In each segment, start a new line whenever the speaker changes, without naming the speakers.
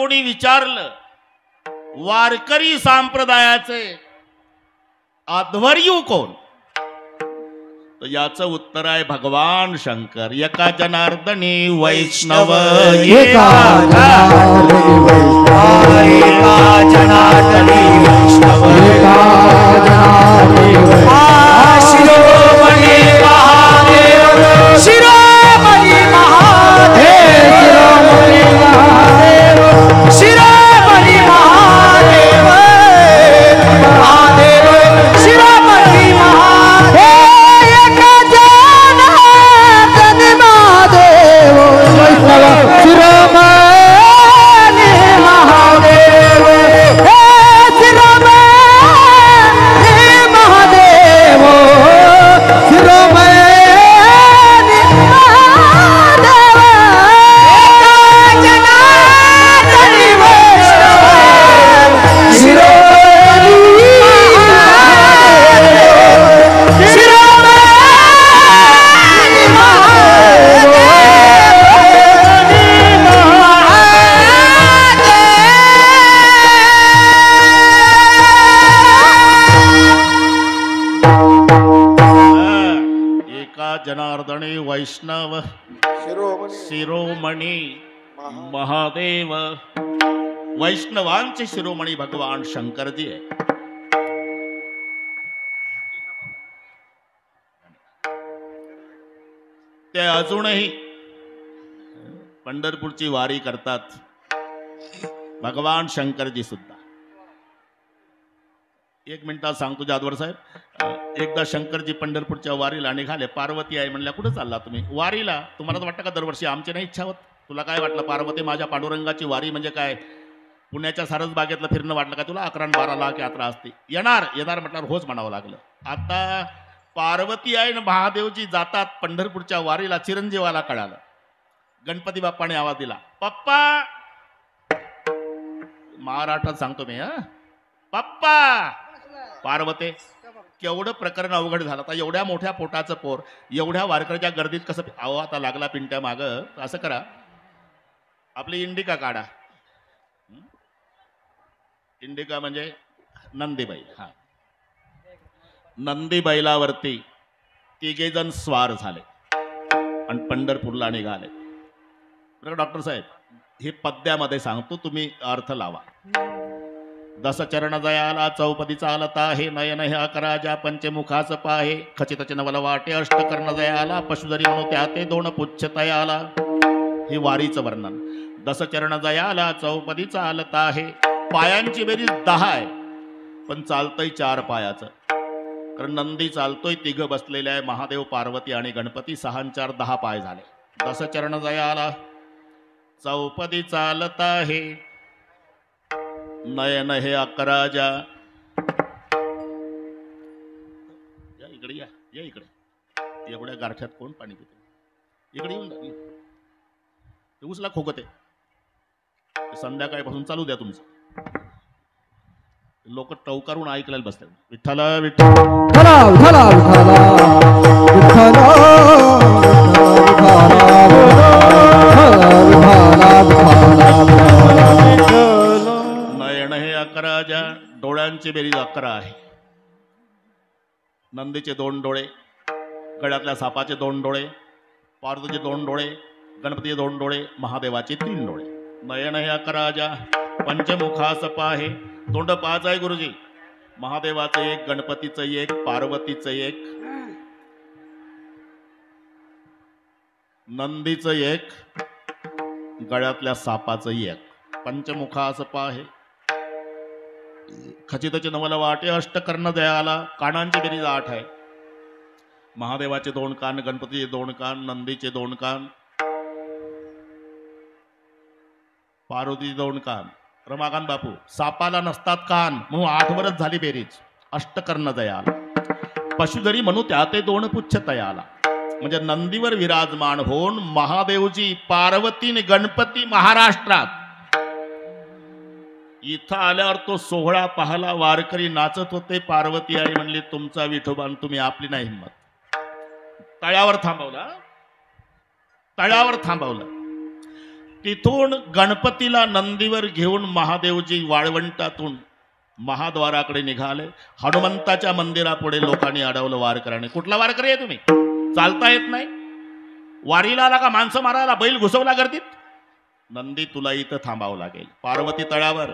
कोणी विचारलं वारकरी संप्रदायाचे अध्वर्यू कोण, तर याचं उत्तर आहे भगवान शंकर. एका जनार्दनी वैष्णव,
एका जनार्दनी वैष्णव, एका जनार्दनी वैष्णव, एका जनार्दनी वैष्णव. शिरोमणी महादेव, शिरोमणी महादेव, शिरोमणी महादेव, शिरोमणी महादेव, महादेव शिरोमणी महादेव. एका जनार्दनी महादेव वैष्णव शिरोमणी महादेव, हे शिरोमणी महादेव, शिरोमणी महादेव. एका जनार्दनी वैष्णव शिरोमणी महादेव, शिरोमणी महादेव,
एका जनार्दनी वैष्णव शिरोमणी महादेव. वैष्णवांचे शिरोमणी भगवान शंकरजी आहे. ते अजूनही पंढरपूरची वारी करतात. भगवान शंकरजी सुद्धा. एक मिनिटात सांगतो जादवर साहेब. एकदा शंकरजी पंढरपूरच्या वारीला निघाले. पार्वती आहे म्हणल्या, कुठं चालला तुम्ही? वारीला. तुम्हाला तर वाटतं का दरवर्षी? आमची नाही इच्छा होत. तुला काय वाटलं पार्वती, माझ्या पांडुरंगाची वारी म्हणजे काय पुण्याच्या सारसबागेतलं फिरणं वाटलं का तुला? 11-12 लाख यात्रा असते. येणार येणार म्हटल्यावर होच म्हणावं लागलं. आता पार्वती आहे ना महादेवजी जातात पंढरपूरच्या वारीला. चिरंजीवाला कळालं. गणपती बाप्पाने आवाज दिला, पप्पा. महाराष्ट्रात सांगतो मी, पप्पा. पार्वते, केवढं प्रकरण अवघड झालं. आता एवढ्या मोठ्या पोटाचं पोर एवढ्या वारकऱ्याच्या गर्दीत कसं? अहो आता लागला पिंट्या माग. असं करा, आपली इंडिका काढा. इंडिका म्हणजे नंदीबाई. हा, नंदी बैलावरती तिघे जण स्वार झाले आणि पंढरपूरला निघाले. डॉक्टर साहेब, हे पद्यामध्ये सांगतो, तुम्ही अर्थ लावा. दस चरण जयाला चौपदी चालता हे नयन हे अकराजा पंचमुखास पाहे खचित चिनवल वाटे अष्टकर्ण जयाला पशुधरी म्हणू त्या ते दोन पुच्छ तयाला. हे वारीचं वर्णन. दस चरण जयाला चौपदी चालता हे. पायांची बेरीज 10 आहे, पण चालतंय 4 पायाचं. कारण नंदी चालतोय, तिघ बसलेले आहे, महादेव पार्वती आणि गणपती. 6 आणि 4 10 पाय झाले. दस चरण जयाला चौपदी चालता हे नयन हे अकराजा. या इकडे, या इकडे. एवढ्या गारठ्यात कोण पाणी पिते? इकडे येऊन जा. उचला खोकते. संध्याकाळपासून चालू द्या तुमचं. लोक टवकारून ऐकलेलं बसतात. विठ्ठल विठ्ठल नयन हे अकराजा. डोळ्यांची बेरीज 11 आहे. नंदीचे 2 डोळे, गळ्यातल्या सापाचे 2 डोळे, पार्वतीचे 2 डोळे, गणपतीचे 2 डोळे, महादेवाचे 3 डोळे. नयन हे अकराजा पंचमुखास पाहे. तोंड 5 आहे गुरुजी. महादेवाचं 1, गणपतीचं 1, पार्वतीचं 1, नंदीचं 1, गळ्यातल्या सापाचं 1. पंचमुखास पाहे खचित चिनवल वाटे अष्टकर्ण दयाला. कानांची बेरीज 8 आहे. महादेवाचे 2 कान, गणपतीचे 2 कान, नंदीचे 2 कान, पार्वतीचे 2 कान. रमाकांत बापू, सापाला नसतात कान म्हणून 8 वरच झाली बेरीज. अष्टकर्ण दयाला. पशुधरी म्हणू त्या ते 2 पुच्छ तयाला. म्हणजे नंदीवर विराजमान होऊन महादेवजी, पार्वती आणि गणपती महाराष्ट्रात. इथं आल्यावर तो सोहळा पाहला. वारकरी नाचत होते. पार्वती आई म्हणली, तुमचा विठोबान, तुम्ही आपली नाही हिंमत. तळ्यावर थांबवला. तळ्यावर थांबवलं. तिथून गणपतीला नंदीवर घेऊन महादेवजी वाळवंटातून महाद्वाराकडे निघाले. हनुमंताच्या मंदिरापुढे लोकांनी अडवलं वारकऱ्याने. कुठला वारकरी आहे तुम्ही? चालता येत नाही? वारीला आला का माणसं मारायला बैल घुसवला गर्दीत? नंदी तुला इथं थांबावं लागेल. पार्वती तळावर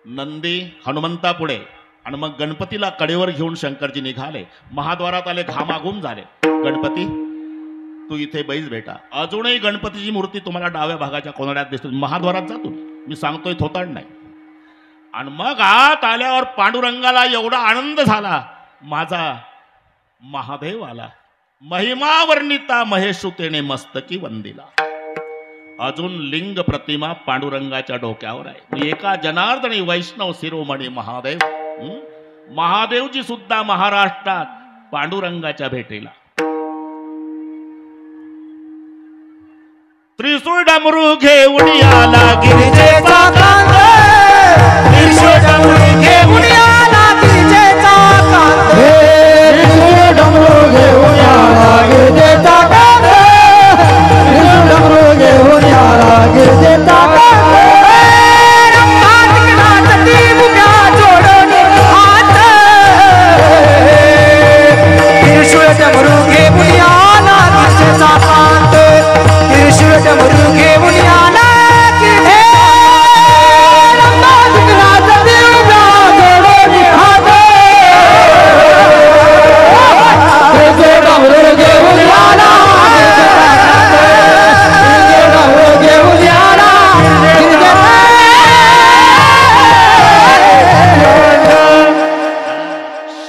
नंदी हनुमंतापुढे आणि मग गणपतीला कडेवर घेऊन शंकरजी निघाले. महाद्वारात आले, घामाघूम झाले. गणपती तू इथे बैस बेटा. अजूनही गणपतीची मूर्ती तुम्हाला डाव्या भागाच्या कोनाड्यात दिसते. महाद्वारात जा तुम्ही, मी सांगतोय थोतांड नाही. आणि मग आत आल्यावर पांडुरंगाला एवढा आनंद झाला, माझा महादेव आला. महिमा वर्णिता महेशुतेने मस्तकी वंदिला. अजून लिंग प्रतिमा पांडुरंगाच्या डोक्यावर आहे. मी एका जनार्दनी वैष्णव शिरोमणी महादेव. महादेवजी सुद्धा महाराष्ट्रात पांडुरंगाच्या भेटीला. त्रिशूळ डमरू घेऊन आला गिरिजेचा कांत. त्रिशूळ डमरू घेऊन आला गिरिजेचा कांत.
त्रिशूळ डमरू घेऊन आला गिरिजेचा कांत. त्रिशूळ डमरू घेऊन आला गिरिजेचा कांत. रंगात नाचती मुक्या जोडून हात. त्रिशूळ डमरू घेऊन आला गिरिजेचा कांत. त्रिशूळ डमरू घेऊन आला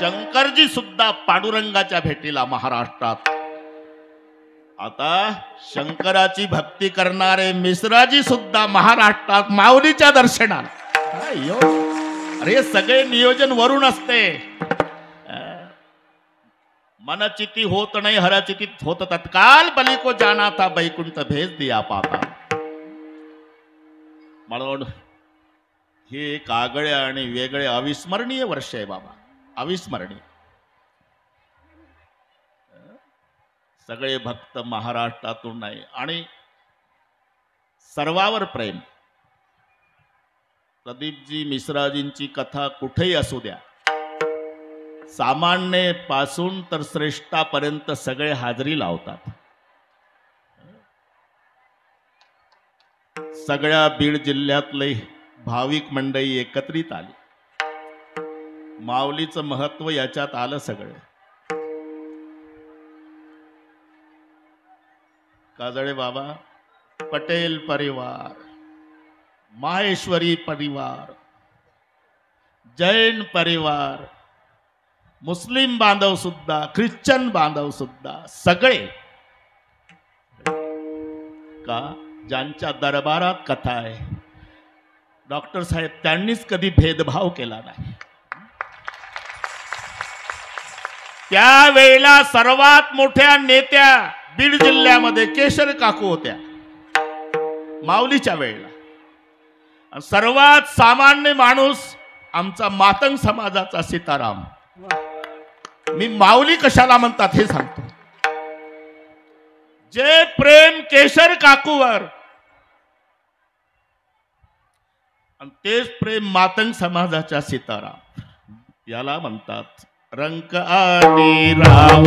शंकरजी सुद्धा पांडुरंगाच्या भेटीला महाराष्ट्रात. आता शंकराची भक्ती करणारे मिश्राजी सुद्धा महाराष्ट्रात माऊलीच्या दर्शनाला. अरे सगळे नियोजन वरून असते. मनचिती होत नाही हरचितीत होत तत्काल. बली को जाना था बैकुंठ भेज दिया पाता. म्हणून हे एक आगळे आणि वेगळे अविस्मरणीय वर्ष आहे बाबा, अविस्मरणीय. सगळे भक्त महाराष्ट्रातून नाही आणि सर्वावर प्रेम. प्रदीपजी मिश्राजींची कथा कुठेही असू द्या, सामान्य पासून तर श्रेष्ठापर्यंत सगळे हाजरी लावतात. सगळ्या बीड जिल्ह्यातले भाविक मंडळी एकत्रित आली. माऊलीचं महत्व याच्यात आलं सगळं. काजळे बाबा, पटेल परिवार, माहेश्वरी परिवार, जैन परिवार, मुस्लिम बांधव सुद्धा, ख्रिश्चन बांधव सुद्धा, सगळे का ज्यांच्या दरबारात कथा आहे, डॉक्टर साहेब त्यांनीच कधी भेदभाव केला नाही. त्यावेळेला सर्वात मोठ्या नेत्या बीड जिल्ह्यामध्ये केशर काकू होत्या माऊलीच्या वेळेला. सर्वात सामान्य माणूस आमचा मातंग समाजाचा सीताराम. मी माऊली कशाला म्हणतात हे सांगतो. जे प्रेम केशर काकूवर आणि तेच प्रेम मातंग समाजाच्या सीताराम याला म्हणतात रंक आणि राव.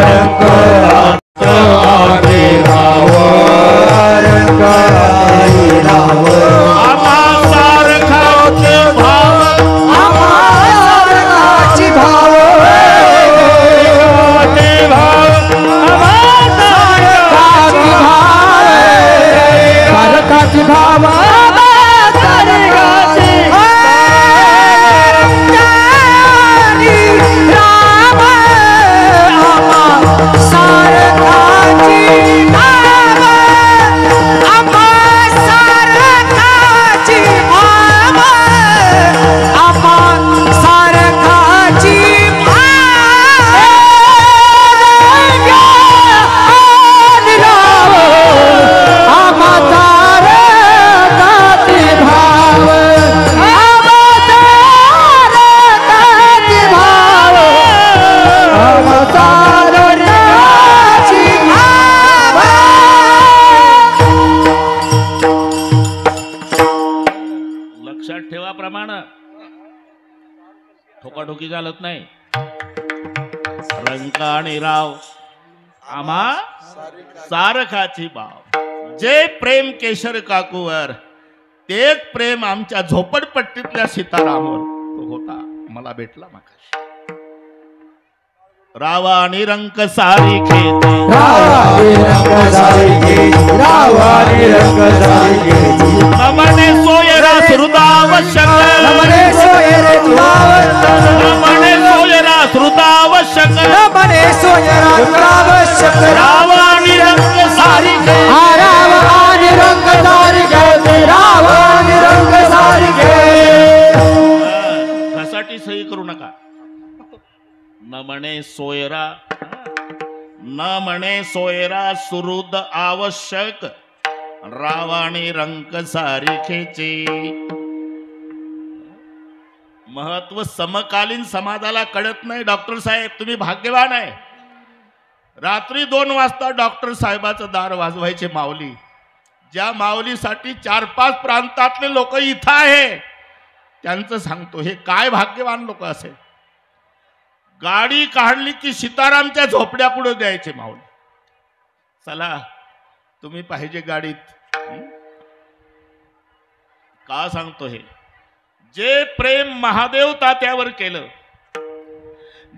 रंक आणि राव. रंक आणि राव.
आम्हा सारखाचे भाव.
आम्हा सारखाची भाव. सारखाची भाव. सारखाची
देवाप्रमाणे ठोकाठोकी चालत नाही. रंका आणि राव आम्हा सारखाची बाव. जे प्रेम केशर काकूवर तेच प्रेम आमच्या झोपडपट्टीतल्या सीतारामवर तो होता. मला भेटला मग रावा आणि रंक सारी खेते नमने सोयरा श्रुतावश्यक नमने सोयरा श्रुतावश्यक रावा आणि रंक सारी घसाटी सही करू नका. न म्हणे सोयरा सुहृद आवश्यक रावाणी रंक सारिखेचे. महत्व समकालीन समाजाला कळत नाही. डॉक्टर साहेब तुम्ही भाग्यवान आहे. रात्री 2 वाजता डॉक्टर साहेबाचं दार वाजवायचे माऊली. ज्या माऊलीसाठी 4-5 प्रांतातले लोक इथं आहे त्यांचं सांगतो. हे काय भाग्यवान लोक असेल. गाडी काढली की सीतारामच्या झोपड्या पुढे द्यायचे माऊली. चला तुम्ही पाहिजे गाडीत. का सांगतो हे. जे प्रेम महादेव तात्यावर केलं,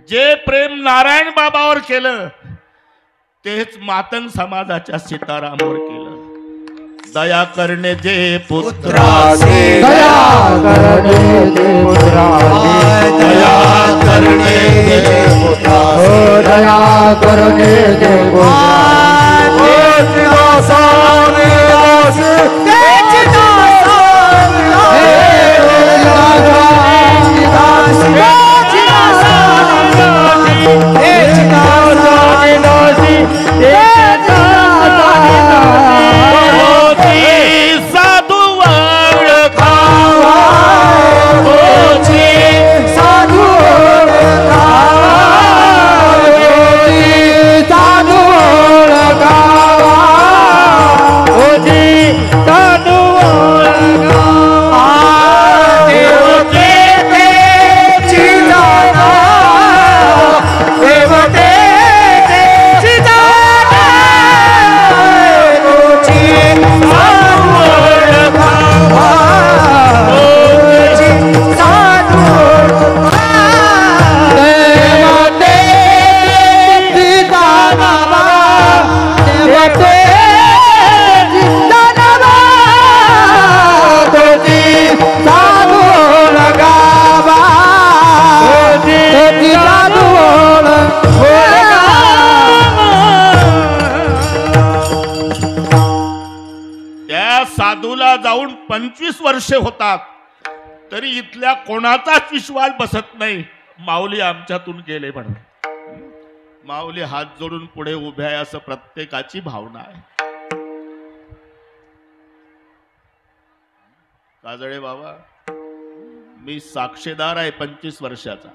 जे प्रेम नारायण बाबावर केलं, तेच मातंग समाजाच्या सीतारामवर केलं. दया करणे जे पुत्राचे दया करणे जे पुत्राचे दया करणे जे पुत्राचे दया करणे जे साधूला जाऊन 25 वर्षे होतात तरी इथल्या कोणाचाच विश्वास बसत नाही माऊली आमच्यातून गेले म्हणून. माऊली हात जोडून पुढे उभे आहे असं प्रत्येकाची भावना आहे. काजळे बाबा मी साक्षीदार आहे 25 वर्षाचा.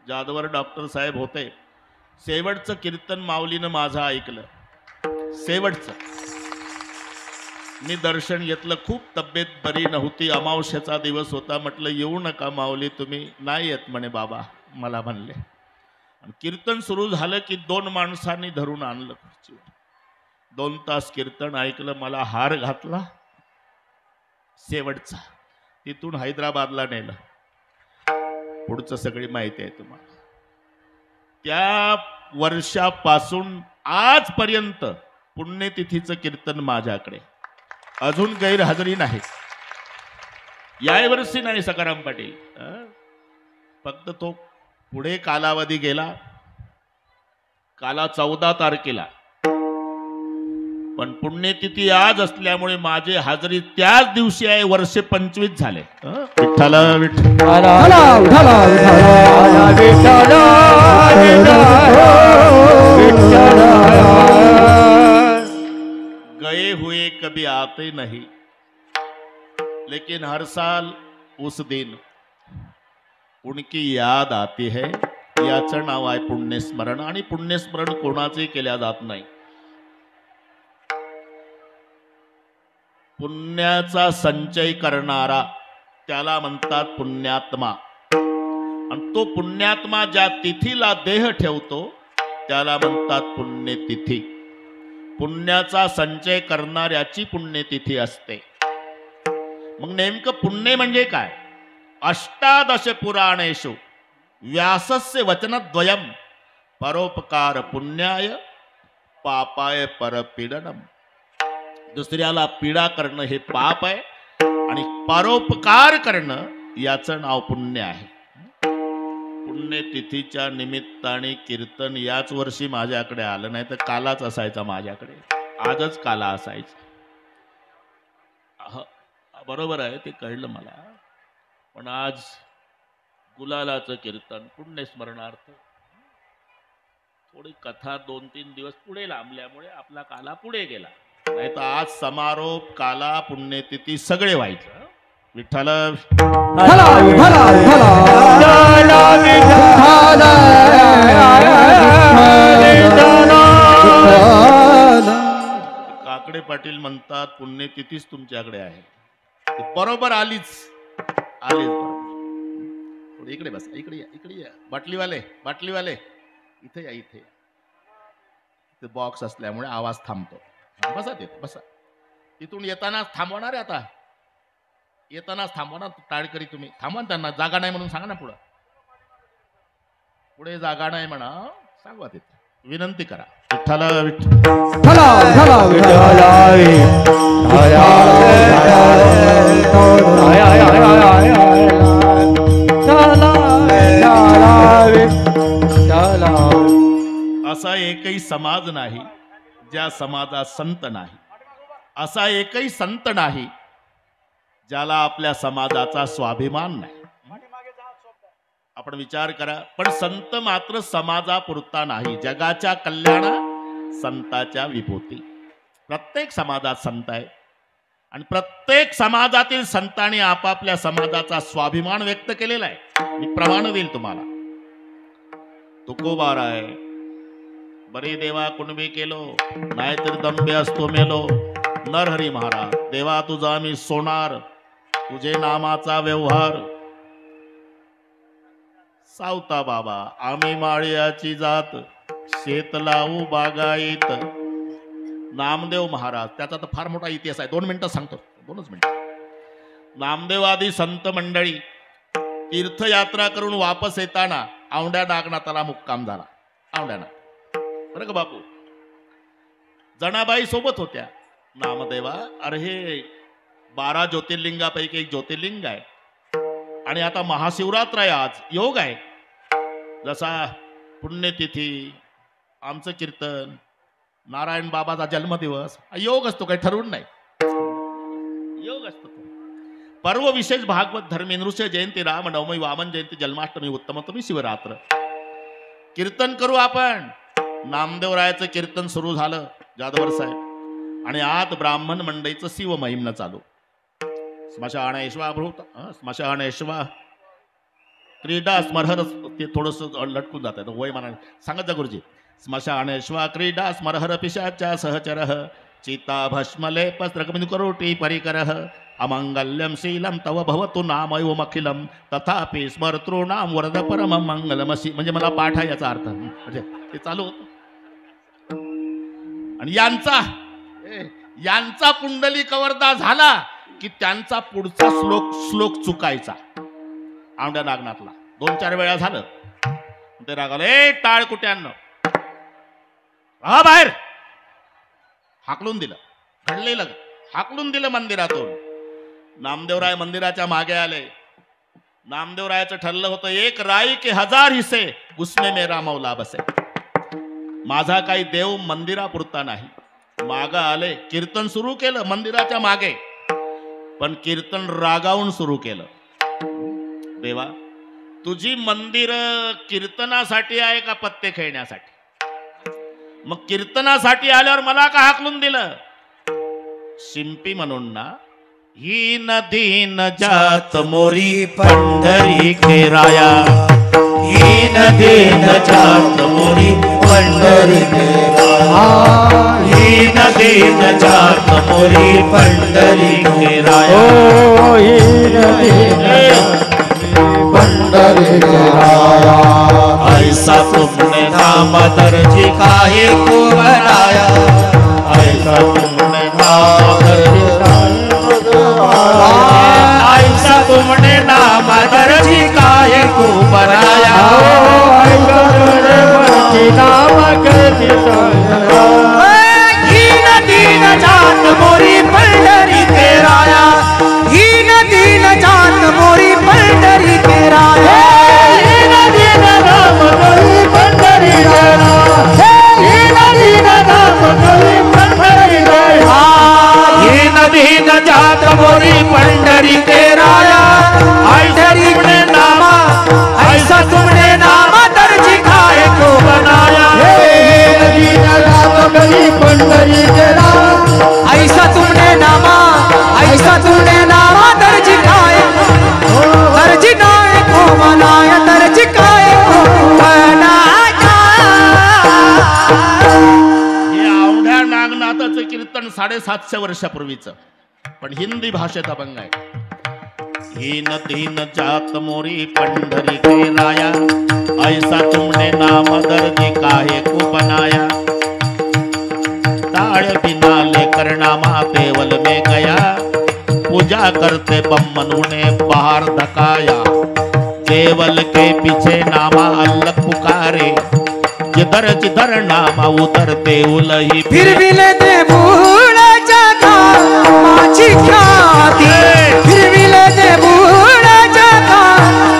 जादवर डॉक्टर साहेब होते. शेवटचं कीर्तन माऊलीनं माझं ऐकलं. शेवटचं मी दर्शन घेतलं. खूप तब्येत बरी नव्हती. अमावस्याचा दिवस होता. म्हटलं येऊ नका माऊली तुम्ही. नाही येत म्हणे बाबा मला म्हणले. कीर्तन सुरू झालं की 2 माणसांनी धरून आणलं खुर्चीवर. 2 तास कीर्तन ऐकलं. मला हार घातला शेवटचा. तिथून हैदराबादला नेलं. पुढचं सगळी माहिती आहे तुम्हाला. त्या वर्षापासून आजपर्यंत पुण्यतिथीचं कीर्तन माझ्याकडे. अजून गैरहजेरी नाही. यावर्षी नाही सकाराम पाटील. फक्त तो पुढे कालावधी गेला. काला 14 तारखेला. पण पुण्यतिथी आज असल्यामुळे माझे हजेरी त्याच दिवशी आहे. वर्षे 25 झाले. विठ्ठल विठ्ठल गए हुए कभी आते नहीं लेकिन हर साल उस दिन उनकी याद आती है. याचं नाव आहे पुण्यस्मरण. आणि पुण्यस्मरण कोणाचंही केल्या जात नाही. पुण्याचा संचय करणारा त्याला म्हणतात पुण्यात्मा. आणि तो पुण्यात्मा ज्या तिथीला देह ठेवतो त्याला म्हणतात पुण्यतिथी. पुण्याचा संचय करणाऱ्याची पुण्यतिथी असते. मग नेमकं पुण्य म्हणजे काय? अष्टादश पुराणेषु व्यासस्य वचनद्वयम् परोपकार पुण्याय पापाय परपीडनम. दुसऱ्याला पीडा करणं हे पाप आहे आणि परोपकार करणं याचं नाव पुण्य आहे. पुण्यतिथीच्या निमित्ताने कीर्तन याच वर्षी माझ्याकडे आलं, नाही तर कालाच असायचा माझ्याकडे. आजच काला असायचा. बरोबर आहे, ते कळलं मला. पण आज गुलालाचं कीर्तन पुण्यस्मरणार्थ थोडी कथा 2-3 दिवस पुढे लांबल्यामुळे आपला काला पुढे गेला. नाही तर आज समारोप, काला, पुण्यतिथी सगळे व्हायचं. विठ्ठल
भला भला
काकडे पाटील म्हणतात पुण्यतिथीच तुमच्याकडे आहे. बरोबर आलीच बरोबर. इकडे बस, इकडे या. बाटलीवाले इथे या. इथे बॉक्स असल्यामुळे आवाज थांबतो. बसा तिथे बसा. तिथून येतानाच थांबवणार आहे. आता येतानाच थांबवणार. टाळकरी तुम्ही थांबवा त्यांना. जागा नाही म्हणून सांगा ना. पुढे जागा नाही म्हणा, सांगवा तिथे. विनंती करा. असा एकही समाज नाही ज्या समाजात संत नाही. असा एकही संत नाही ज्याला आपल्या समाजाचा स्वाभिमान नाही. आपण विचार करा. पण संत मात्र समाजापुरता नाही, जगाच्या कल्याणा संताच्या विभूती. प्रत्येक समाजात संत आहे आणि प्रत्येक समाजातील संतांनी आपापल्या समाजाचा स्वाभिमान व्यक्त केलेला आहे. मी प्रमाण देईल तुम्हाला. तुकोबार आहे, बरे देवा कुणबी केलो, नाहीतर दंबे असतो मेलो. नरहरी महाराज, देवा तुझा मी सोनार, तुझे नामाचा व्यवहार. सावता बाबा, आम्ही माळ्याची जात, शेत लावू बागायत. नामदेव महाराज, त्याचा तर फार मोठा इतिहास आहे. 2 मिनिटं सांगतो, 2च मिनिटं. नामदेवादी संत मंडळी तीर्थयात्रा करून वापस येताना औंढ्या नागनाथाला मुक्काम झाला. औंढ्यानाथ बरं का बापू. जनाबाई सोबत होत्या. नामदेवा, अरे हे 12 ज्योतिर्लिंगापैकी एक ज्योतिर्लिंग आहे आणि आता महाशिवरात्र आहे, आज योग आहे. जसा पुण्यतिथी, आमचं कीर्तन, नारायण बाबाचा जन्मदिवस, योग असतो, काही ठरवून नाही, योग असतो. पर्व विशेष भागवत धर्मी, नृष्य जयंती, राम नवमी, वामन जयंती, जन्माष्टमी, उत्तमोत्तमी, शिवरात्र. कीर्तन करू आपण. नामदेवरायाचं कीर्तन सुरू झालं जाधवर साहेब आणि आत ब्राह्मण मंडळीचं शिव महिमनं चालू. स्मशानेश्वा भूत, स्मशानेश्वा क्रीडा स्मरहर. ते थोडस लटकून जात आहे वय म्हणा. सांगत जा गुरुजी. स्मशानेश्वा क्रीडा स्मरहर पिशाच्या सहचरः चिता भस्मलेपस्त्रकमिनु करोटी परिकरः अमंगल्यम शीलम तव भवतु नामयोमखिलम तथापि स्मर्तॄणाम वरद परम मंगलमसी. म्हणजे मला पाठ आहे याचा अर्थ. म्हणजे ते चालू होतं. आणि यांचा पुंडली कवरदा झाला की त्यांचा पुढचा श्लोक चुकायचा. औंढ्या नागनाथला 2-4 वेळा झालं. ते रागावलं, ए टाळ कुट्यांना हा बाहेर. हाकलून दिलं. घडलेलं हाकलून दिलं मंदिरातून. नामदेवराय मंदिराच्या मागे आले. नामदेवरायाचं ठरलं होतं, 1 राई के 1000 हिस्से उसमें मेरा मौला बसे. माझा काही देव मंदिरापुरता नाही. मागं आले, कीर्तन सुरू केलं मंदिराच्या मागे. पण कीर्तन रागावून सुरू केलं. देवा, तुझी मंदिर कीर्तनासाठी आहे का पत्ते खेळण्यासाठी? मग कीर्तनासाठी आल्यावर मला का हाकलून दिलं? शिंपी म्हणून ना. ही नदी न जात मोरी पंढरी खेराया, ही नदी न जात मोरी पंढरी खेराया, ही नदी न जात मोरी पंढरी खेराया, ही
पंढरी के राया
ऐसा तुमने नाम दर्जी काहे को बनाया
ऐसा तुमने नाम दर्जी
ऐसा तुमने नाम दर्जी काहे को बनाया हीन दीन जात मोरी पंढरी के राया हीन दीन जात मोरी पंढरी के राया हीन दीन नाम मोरी पंढरी के राया हीन दीन नाम मोरी पंढरी के राया हीन दीन जात मोरी पंढरी के राया पंढरी तुमने नामा ऐसा तुमने नामा दर्जी काहे को बनाया
पंढरी के राया
ऐसा तुमने नामा दर्जी काहे दर्जी काहे को बनाया दर्जी काहे को बनाया
हे आवड्या नागनाथाचं कीर्तन 750 वर्षापूर्वीचं पण हिंदी भाषेत अभंग आहे. हीन दीन जात मोरी पंढरी के राया ऐसा तुमने नाम दर्जी काहे को बनाया ताड़ बिना लेकर नामा देवल में गया पूजा करते बम्मनू ने बाहर धकाया देवल के पीछे नामा अल्लाह पुकारे जिधर जिधर नामा उधर देवल ही
फिर भी लेते भूल जगा माझी ख्याती फिर भी लेते भूल जगा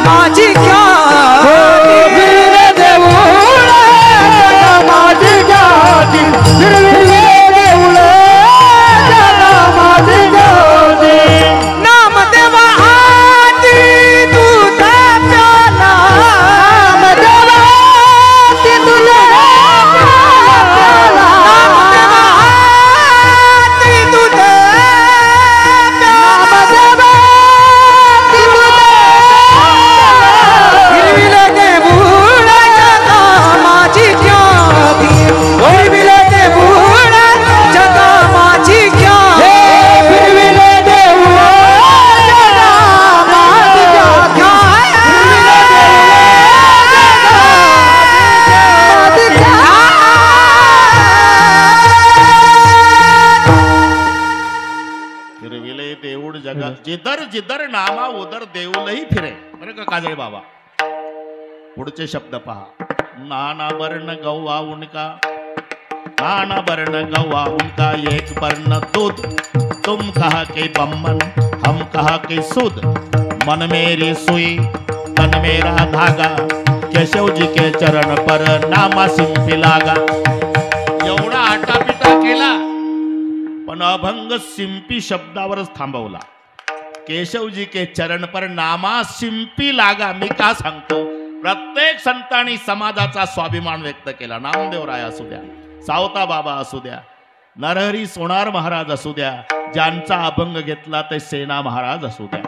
माझी ख्याती फिर लेते भूल जगा माझी ख्याती फिर भी लेते भूल जगा माझी ख्याती नाम देवा आती तू प्याला नाम देवा आती तुझे
जिधर जिधर नामा उधर देऊलही फिरे. बरं का काजळे बाबा, पुढचे शब्द पहा. नाना वर्ण गौवा उनका नाना वर्ण गौवा उनका एक वर्ण दूध तुम कहा के बम्मन हम कहा के सुध मन मेरी सुई तन मेरा धागा केशव जी के चरण पर नामा सिंपी लागा. एवढा आटापिटा केला पण अभंग सिंपी शब्दावरच थांबवला. केशवजी के चरण पर नामा शिंपी लागा. मी का सांगतो, प्रत्येक संतांनी समाजाचा स्वाभिमान व्यक्त केला. नामदेवराय असू द्या, सावता बाबा असू द्या, नरहरी सोनार महाराज असू द्या, ज्यांचा अभंग घेतला ते सेना महाराज असू द्या.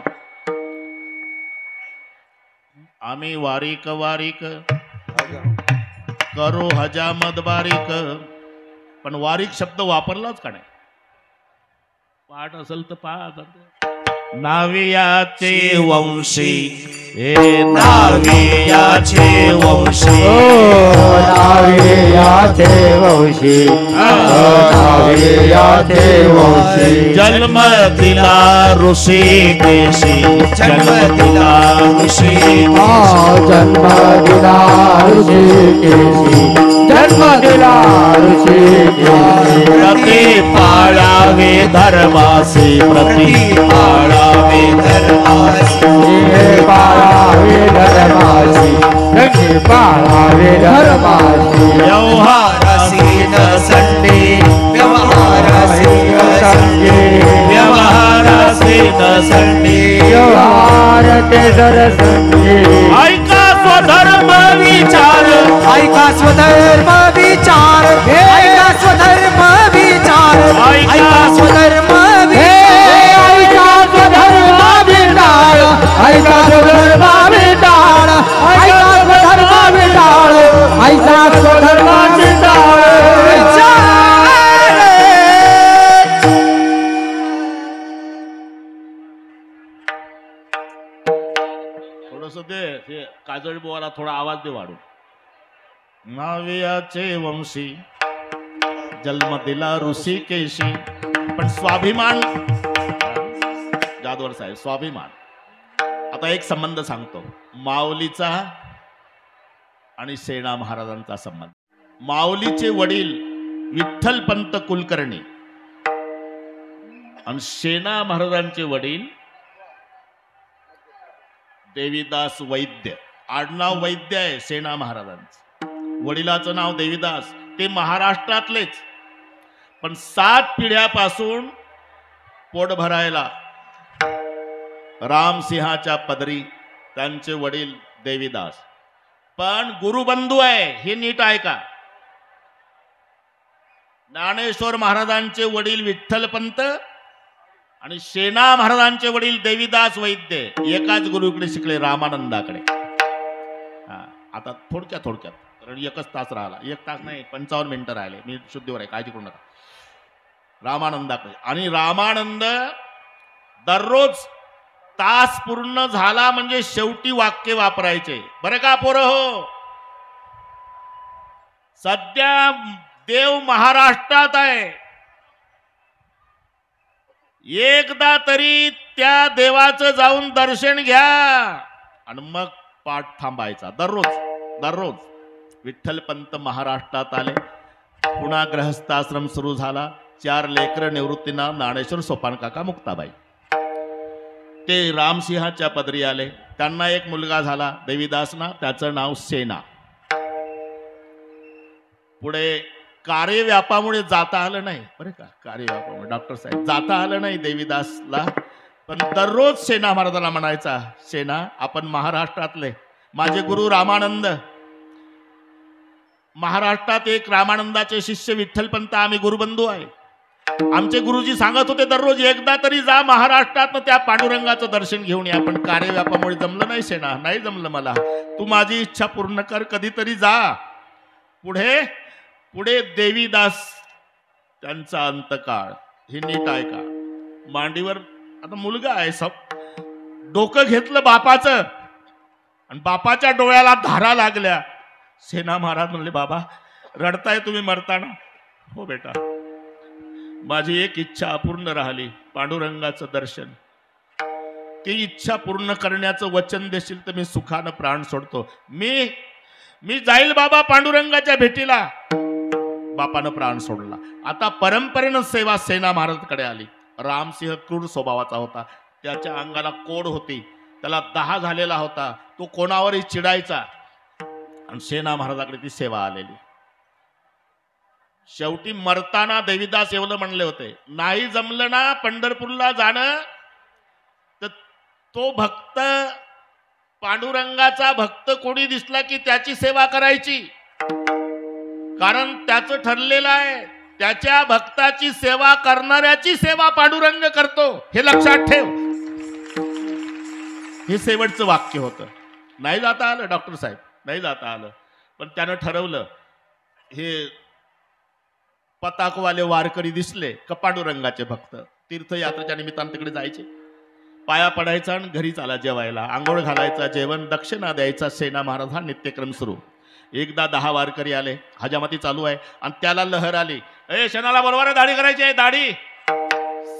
आम्ही वारीक वारीक करो हजामत बारीक, पण वारीक शब्द वापरलाच का नाही? पाठ असेल तर पहा. नावियाचे वंशी हे नावियाचे वंशी
नावियाचे वंशी नावियाचे वंशी
जन्म दिला ऋषिकेशी जन्म दिला ऋषिकेशी
जन्म दिला ऋषिकेशी जन्म दिला ऋषिकेशी
प्रति पाळावे धर्मासी प्रति पाळावे धर्मासी
पाळावे धर्मासी रंगी पाळावे धर्मासी
व्यवहारासी न संडे व्यवहारासी न संडे
व्यवहारासी न संडे
व्यवहार ते दर्शनी.
ऐका स्वधर्म विचार
ऐका स्वधर्म विचार ऐका स्वधर्म विचार ऐका स्वधर्म
ऐका स्वधर्म विटाळ ऐका स्वधर्म विटाळ ऐका स्वधर्म विटाळ ऐका स्वधर्म विटाळ.
थोडस ते काजळ बुवाला थोडा आवाज दे वाढून. नावियाचे वंशी जन्म दिला ऋषिकेशी, पण स्वाभिमान जाधवर साहेब स्वाभिमान. आता एक संबंध सांगतो माऊलीचा आणि सेना महाराजांचा संबंध. माऊलीचे वडील विठ्ठलपंत कुलकर्णी आणि सेना महाराजांचे वडील देवीदास वैद्य. आडनाव वैद्य आहे सेना महाराजांचं, वडिलाचं नाव देवीदास. ते महाराष्ट्रातलेच, पण 7 पिढ्यापासून पोट भरायला रामसिंहाच्या पदरी त्यांचे वडील देवीदास. पण गुरुबंधू आहे हे नीट ऐका. ज्ञानेश्वर महाराजांचे वडील विठ्ठलपंत आणि सेना महाराजांचे वडील देवीदास वैद्य एकाच गुरुकडे शिकले, रामानंदाकडे. आता थोडक्यात कारण एकच तास राहिला, 1 तास नाही 55 मिनिटं राहिले, मी शुद्धीवर आहे, काळजी करू नका. रामानंदाकडे. आणि रामानंद दररोज तास पूर्ण झाला म्हणजे शेवटी वाक्य वापरायचे. बरं का पोरं हो, सध्या देव महाराष्ट्रात आहे, एकदा तरी त्या देवाचं जाऊन दर्शन घ्या आणि मग पाठ थांबायचा. दररोज विठ्ठलपंत महाराष्ट्रात आले, पुन्हा गृहस्थाश्रम सुरू झाला. 4 लेकरं निवृत्तीना, ज्ञानेश्वर, सोपान काका, मुक्ताबाई. ते रामसिंहाच्या पदरी आले. त्यांना एक मुलगा झाला देवीदासना, त्याचं नाव सेना. पुढे कार्यव्यापामुळे जाता आलं नाही, बरं का, कार्यव्यापामुळे डॉक्टर साहेब जाता आलं नाही देवीदासला. पण दररोज सेना महाराजांना म्हणायचा, सेना आपण महाराष्ट्रातले, माझे गुरु रामानंद, महाराष्ट्रात एक रामानंदाचे शिष्य विठ्ठलपंत, आम्ही गुरुबंधू आहे. आमचे गुरुजी सांगत होते दररोज एकदा तरी जा महाराष्ट्रात, त्या पांडुरंगाचं दर्शन घेऊन या. पण कार्यव्यापामुळे जमलं नाही सेना, नाही जमलं मला, तू माझी इच्छा पूर्ण कर, कधीतरी जा. पुढे देवीदास त्यांचा अंतकाळ. हे नीट ऐका. मांडीवर आता मुलगा आहे, डोकं घेतलं बापाचं आणि बापाच्या डोळ्याला धारा लागल्या. सेना महाराज म्हणले, बाबा रडताय तुम्ही मरताना? हो बेटा, माझी एक इच्छा अपूर्ण राहिली, पांडुरंगाचं दर्शन. ती इच्छा पूर्ण करण्याचं वचन देशील तर मी सुखानं प्राण सोडतो. मी जाईल बाबा पांडुरंगाच्या भेटीला. बापानं प्राण सोडला. आता परंपरेनं सेवा सेना महाराजकडे आली. रामसिंह क्रूर स्वभावाचा होता, त्याच्या अंगाला कोड होती, त्याला 10 झालेला होता, तो कोणावरही चिडायचा. आणि सेना महाराजाकडे ती सेवा आलेली. शेवटी मरताना देवीदास एवढं म्हणले होते, नाही जमलं ना पंढरपूरला जाणं तर तो भक्त, पांडुरंगाचा भक्त कोणी दिसला की त्याची सेवा करायची. कारण त्याचं ठरलेलं आहे, त्याच्या भक्ताची सेवा करणाऱ्याची सेवा पांडुरंग करतो, हे लक्षात ठेव. हे शेवटचं वाक्य होतं. नाही जाता आलं डॉक्टर साहेब, नाही जाता आलं. पण त्यानं ठरवलं, हे पताकवाले वारकरी दिसले का पांडुरंगाचे भक्त, तीर्थयात्रेच्या निमित्तानं तिकडे जायचे, पाया पडायचा आणि घरी चाला जेवायला, आंघोळ घालायचा, जेवण दक्षिणा द्यायचा. सेना महाराज हा नित्यक्रम सुरू. एकदा 10 वारकरी आले, हजामती चालू आहे आणि त्याला लहर आली, ए शेणाला बरोबर दाढी करायची आहे, दाढी.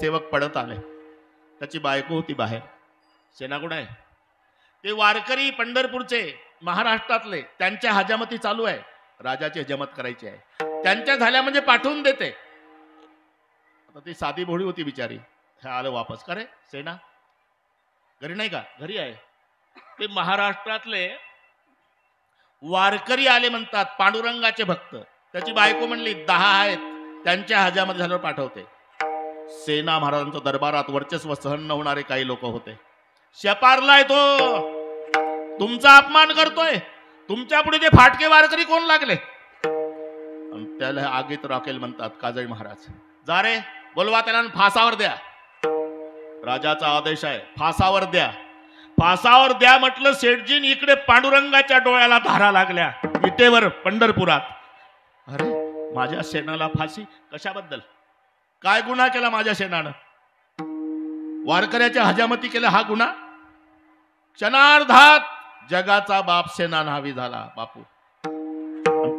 सेवक पडत आले, त्याची बायको होती बाहेर. सेना कुठं आहे? ते वारकरी पंढरपूरचे, महाराष्ट्रातले, त्यांच्या हजामती चालू आहे, राजाची हजामत करायची आहे. त्यांच्या झाल्या म्हणजे पाठवून देते. आता ती साधी भोळी होती बिचारी. हे आलं वापस. का रे सेना घरी नाही का? घरी आहे. ते महाराष्ट्रातले वारकरी आले म्हणतात, पांडुरंगाचे भक्त. त्याची बायको म्हणली 10 आहेत, त्यांच्या हजामध्ये झाल्यावर पाठवते. सेना महाराजांच्या दरबारात वर्चस्व सहन न होणारे काही लोक होते. शपारलाय तो, तुमचा अपमान करतोय, तुमच्या पुढे ते फाटके वारकरी कोण लागले? त्याला आगीत राखेल म्हणतात काजळी महाराज. जा रे बोलवा त्याला, फासावर द्या. राजाचा आदेश आहे, फासावर द्या. फासावर द्या म्हटलं. सेठजीन इकडे पांडुरंगाच्या डोळ्याला धारा लागल्या विटेवर पंढरपुरात. अरे माझ्या सेनाला फाशी कशाबद्दल? काय गुन्हा केला माझ्या सेनानं? वारकऱ्याच्या हजामती केल्या हा गुन्हा? क्षणार्धात जगाचा बाप सेना न्हावी झाला बापू.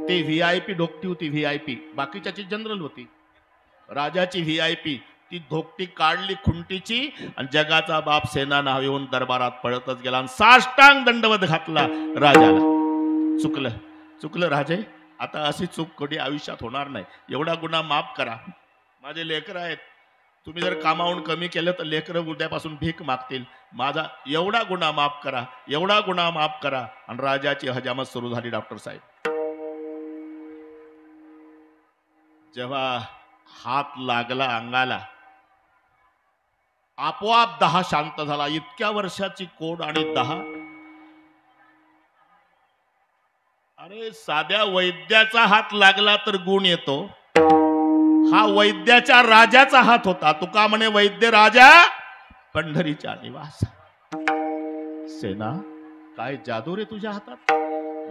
ते VIP ढोकटी होती, VIP. बाकीच्याची जनरल होती. राजाची VIP ती धोकटी काढली खुंटीची आणि जगाचा बाप सेना न्हावी होऊन दरबारात पळतच गेला आणि साष्टांग दंडवत घातला राजाला. चुकलं चुकलं राजे, आता अशी चूक कधी आयुष्यात होणार नाही. एवढा गुन्हा माफ करा. माझे लेकरं आहेत, तुम्ही जर कामावून कमी केलं तर लेकरं उद्यापासून भीक मागतील. माझा एवढा गुन्हा माफ करा, एवढा गुन्हा माफ करा. आणि राजाची हजामत सुरू झाली. डॉक्टर साहेब, जेव्हा हात लागला अंगाला आपोआप 10 शांत झाला. इतक्या वर्षाची कोड आणि 10. अरे साध्या वैद्याचा हात लागला तर गुण येतो. हा वैद्याच्या राजाचा हात होता. तुका म्हणे वैद्य राजा पंढरीच्या निवास. सेना, काय जादू रे तुझ्या हातात.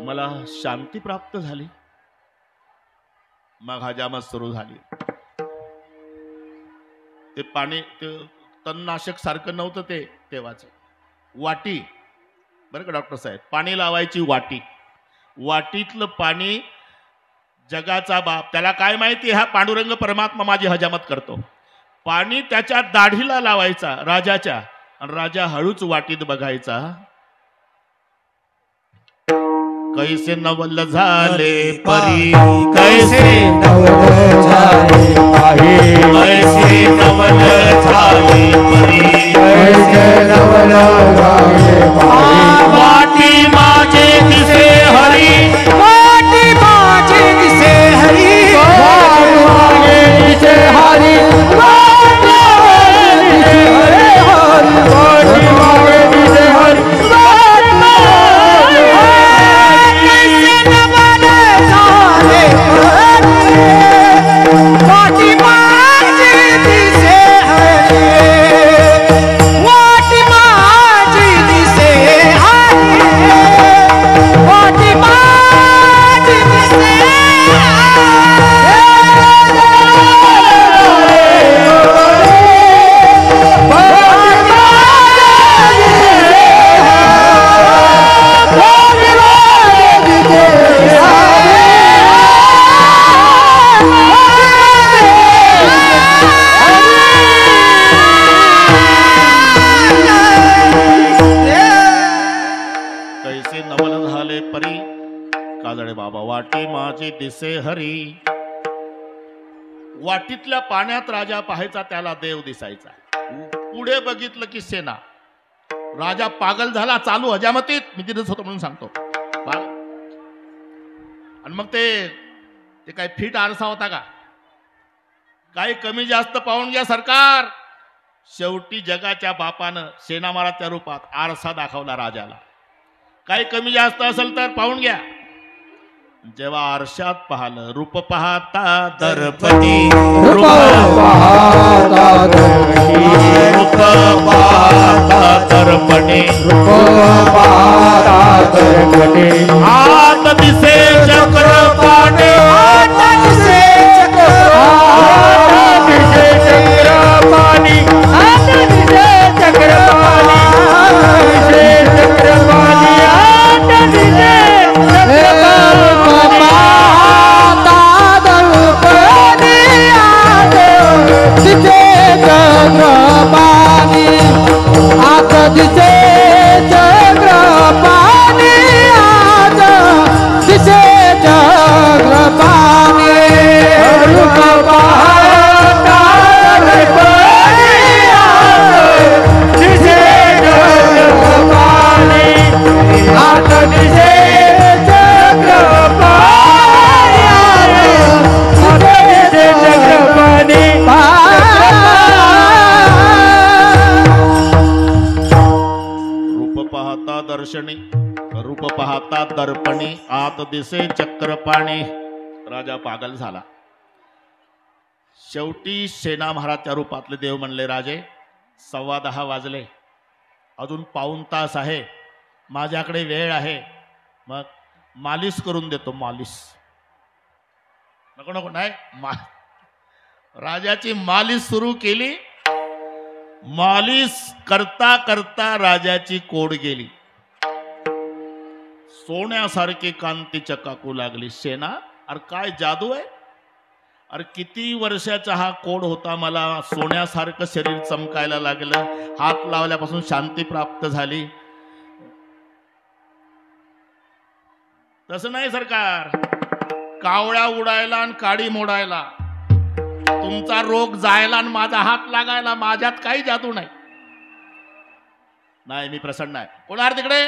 मला शांती प्राप्त झाली. मग हजामत सुरू झाली. ते पाणी ते तणनाशक सारखं नव्हतं ते तेव्हाच. वाटी बरं का डॉक्टर साहेब, पाणी लावायची वाटी. वाटीतलं पाणी जगाचा बाप, त्याला काय माहिती हा पांडुरंग परमात्मा माझी हजामत करतो. पाणी त्याच्या दाढीला लावायचा राजाच्या, आणि राजा हळूच वाटीत बघायचा. कैसे नवल झाले परी, कैसे
नवल झाले पाही,
कैसे नवल झाले परी,
कैसे नवल झाले पाही.
वाटी माझे दिसे हरी,
वाटी माझे दिसे हरी,
वाट मागे दिसे हरी, वाट मागे दिसे हरी, वाट मागे दिसे हरी, वाट मागे
कैसे नवल झाले परी, वाटी माझे दिसे हरी, वाटी माझे दिसे हरी, वाटी माझे दिसे
कैसे नवल झाले परी, काजळे बाबा वाटी माझी दिसे हरी. वाटीतल्या पाण्यात राजा पाहायचा, त्याला देव दिसायचा. पुढे बघितलं की सेना. राजा पागल झाला. चालू हजामतीत मी तिथेच होतो म्हणून सांगतो. आणि मग ते काय फिट आरसा होता का? काही कमी जास्त पाहून घ्या सरकार. शेवटी जगाच्या बापानं सेना महाराजच्या रूपात आरसा दाखवला राजाला. काही कमी जास्त असेल तर पाहून घ्या. जेव्हा आरशात पाहिलं, रूप पाहता दर्पणी,
रूप पाहता दर्पणी,
रूप पाहता दर्पणी,
रूप पाहता दर्पणी.
आत दिसे चक्रपाणी,
आत दिसे
आत दिसे चक्रपाणी, आत दिसे चक्रपाणी, आत दिसे चक्रपाणी, आत दिसे चक्रपाणी. पाहता दर्पणी, आत दिसे चक्रपाणी, आत दिसे चक्रपाणी, आत दिसे चक्रपाणी. रूप पाहता दर्पणी, आत दिसे चक्रपाणी, आत दिसे चक्रपाणी, आत दिसे चक्रपाणी.
रूप पाहता दर्शनी, रूप पाहता दर्पणी, आत दिसे चक्रपाणी. राजा पागल झाला. शेवटी सेना महाराजच्या रूपातले देव म्हणले, राजे 10:15 वाजले, अजून पाऊण तास आहे, माझ्याकडे वेळ आहे. मग मालिश करून देतो. मालिश नको नको नाही. राजाची मालिश सुरू केली. मालिश करता करता राजाची कोड गेली. सोन्यासारखी कांती चकाकू लागली. सेना, अरे काय जादू आहे. अरे किती वर्षाचा हा कोड होता, मला सोन्यासारखं शरीर चमकायला लागलं, हात लावल्यापासून शांती प्राप्त झाली. तसं नाही सरकार, कावळ्या उडायला आणि काडी मोडायला, तुमचा रोग जायला आणि माझा हात लागायला माझ्यात काही जादू नाही. नाही, मी प्रसन्न आहे. कोणार तिकडे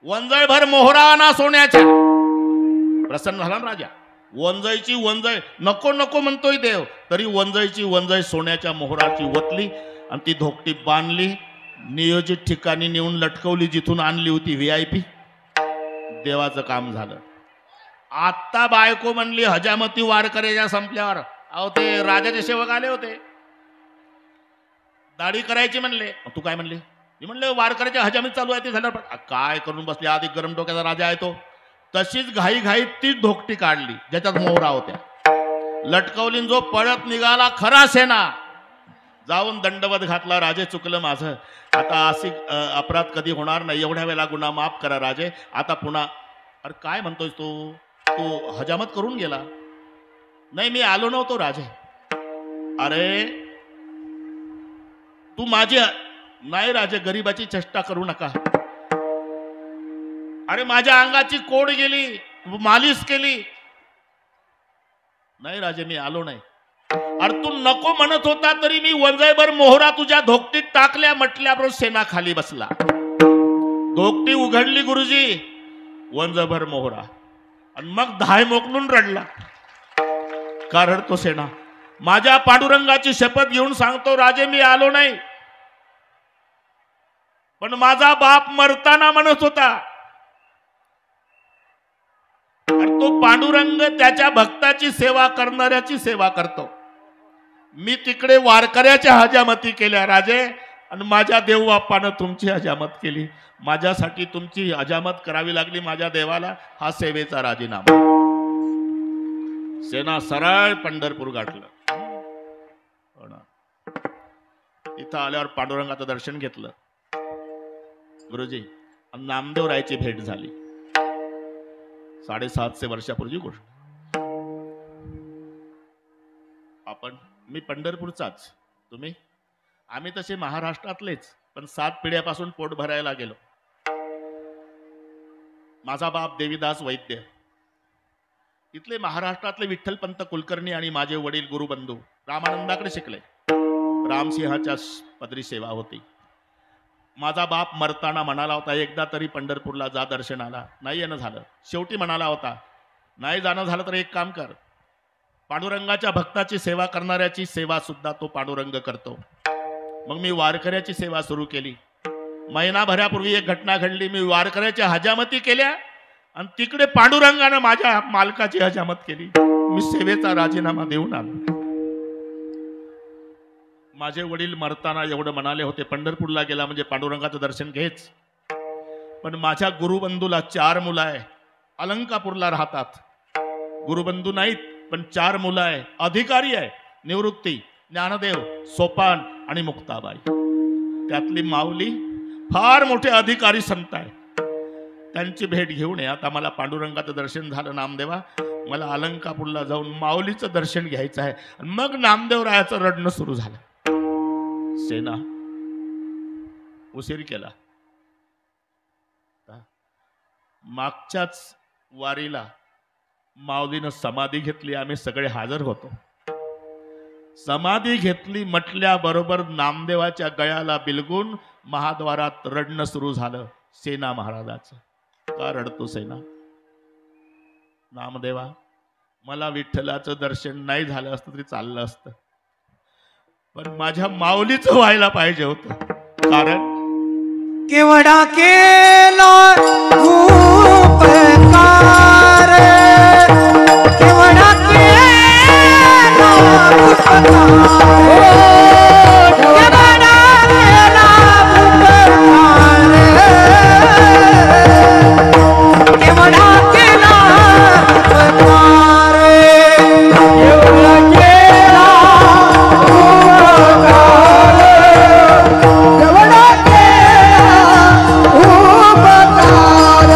वंजळभर मोहरा ना सोन्याच्या. प्रसन्न झाला ना राजा. वंजळीची वंजळ नको नको म्हणतोय देव, तरी वंजळीची वंजळ सोन्याच्या मोहराची वतली आणि ती धोकटी बांधली, नियोजित ठिकाणी नेऊन लटकवली जिथून आणली होती VIP. देवाचं काम झालं. आता बायको म्हणली हजामती वारकऱ्याच्या संपल्यावर, अहो ते राजाचे सेवक आले होते, दाढी करायची म्हणले. तू काय म्हणले? मी म्हणले वारकऱ्याच्या हजामती चालू आहे, ते झालं. काय करून बसले, आधी गरम डोक्याचा राजा आहे तो. तशीच घाई घाईत ती धोकटी काढली ज्याच्यात मोहरा होत्या, लटकवली. जो पळत निघाला खरा सेना, जाऊन दंडवत घातला. राजे चुकलं माझं, आता अशी अपराध कधी होणार नाही, एवढ्या वेळेला गुन्हा माफ करा राजे, आता पुन्हा. अरे काय म्हणतोय तू? तू हजामत करून गेला? नाही, मी आलो नव्हतो राजे. अरे तू माझी नाही राजे, गरीबाची चेष्टा करू नका. अरे माझ्या अंगाची कोड गेली, मालिश केली. नाही राजे, मी आलो नाही. अरे तू नको म्हणत होता तरी मी वंजळभर मोहरा तुझ्या धोकटीत टाकल्या म्हटल्याबरोबर सेना खाली बसला. धोकटी उघडली गुरुजी, वंजळभर मोहरा, आणि मग धाय मोकलून रडला. का रडतो सेना? माझ्या पांडुरंगाची शपथ घेऊन सांगतो राजे, मी आलो नाही. पण माझा बाप मरताना म्हणत होता, आणि तो पांडुरंग त्याच्या भक्ताची सेवा करणाऱ्याची सेवा करतो. मी तिकडे वारकऱ्याच्या हजामती केल्या राजे, आणि माझ्या देवबापानं तुमची हजामत केली. माझ्यासाठी तुमची हजामत करावी लागली माझ्या देवाला, हा सेवेचा राजीनामा. सेना सरळ पंढरपूर गाठलं. इथं आल्यावर पांडुरंगाचं दर्शन घेतलं गुरुजी, आणि नामदेवरायची भेट झाली. 750 वर्षापूर्वी गोष्ट. मी पंढरपूरचाच, तुम्ही? आम्ही तसे महाराष्ट्रातलेच, पण 7 पिढ्यापासून पोट भरायला गेलो. माझा बाप देवीदास वैद्य, इथले महाराष्ट्रातले विठ्ठलपंत कुलकर्णी आणि माझे वडील गुरुबंधू रामानंदाकडे शिकले. रामसिंहाच्या पदरी सेवा होती. माझा बाप मरताना म्हणाला होता, एकदा तरी पंढरपूरला जा दर्शनाला. नाही येणं झालं. शेवटी म्हणाला होता, नाही जाणं झालं तर एक काम कर, पांडुरंगाच्या भक्ताची सेवा करणाऱ्याची सेवा सुद्धा तो पांडुरंग करतो. मग मी वारकऱ्याची सेवा सुरू केली. महिनाभरापूर्वी एक घटना घडली. मी वारकऱ्याच्या हजामती केल्या आणि तिकडे पांडुरंगानं माझ्या मालकाची हजामत केली. मी सेवेचा राजीनामा देऊन आलो. माझे वडील मरताना एवढं म्हणाले होते, पंढरपूरला गेला म्हणजे पांडुरंगाचं दर्शन घेच. पण माझ्या गुरुबंधूला 4 मुलं आहे, अलंकापूरला राहतात. गुरुबंधू नाहीत, पण 4 मुलं आहे, अधिकारी आहे. निवृत्ती, ज्ञानदेव, सोपान आणि मुक्ताबाई. त्यातली माऊली फार मोठे अधिकारी संत आहे. त्यांची भेट घेऊन ये. आता मला पांडुरंगाचं दर्शन झालं नामदेवा, मला अलंकापूरला जाऊन माऊलीचं दर्शन घ्यायचं आहे. मग नामदेवरायाचं रडणं सुरू झालं. सेना उशीर केला. मागच्याच वारीला माऊलीनं समाधी घेतली, आम्ही सगळे हजर होतो. समाधी घेतली म्हटल्याबरोबर नामदेवाच्या गळ्याला बिलगून महाद्वारात रडणं सुरू झालं सेना महाराजाचं. का रडतो सेना? नामदेवा, मला विठ्ठलाचं दर्शन नाही झालं असतं तरी चाललं असतं, पण माझ्या माऊलीचं व्हायला पाहिजे होतं. कारण
केवढा केला उपकार, केवढा केला उपकार, केवढा केला उपकार, केवढा केला उपकार,
एवढा केला उपकार, एवढा केला उपकार.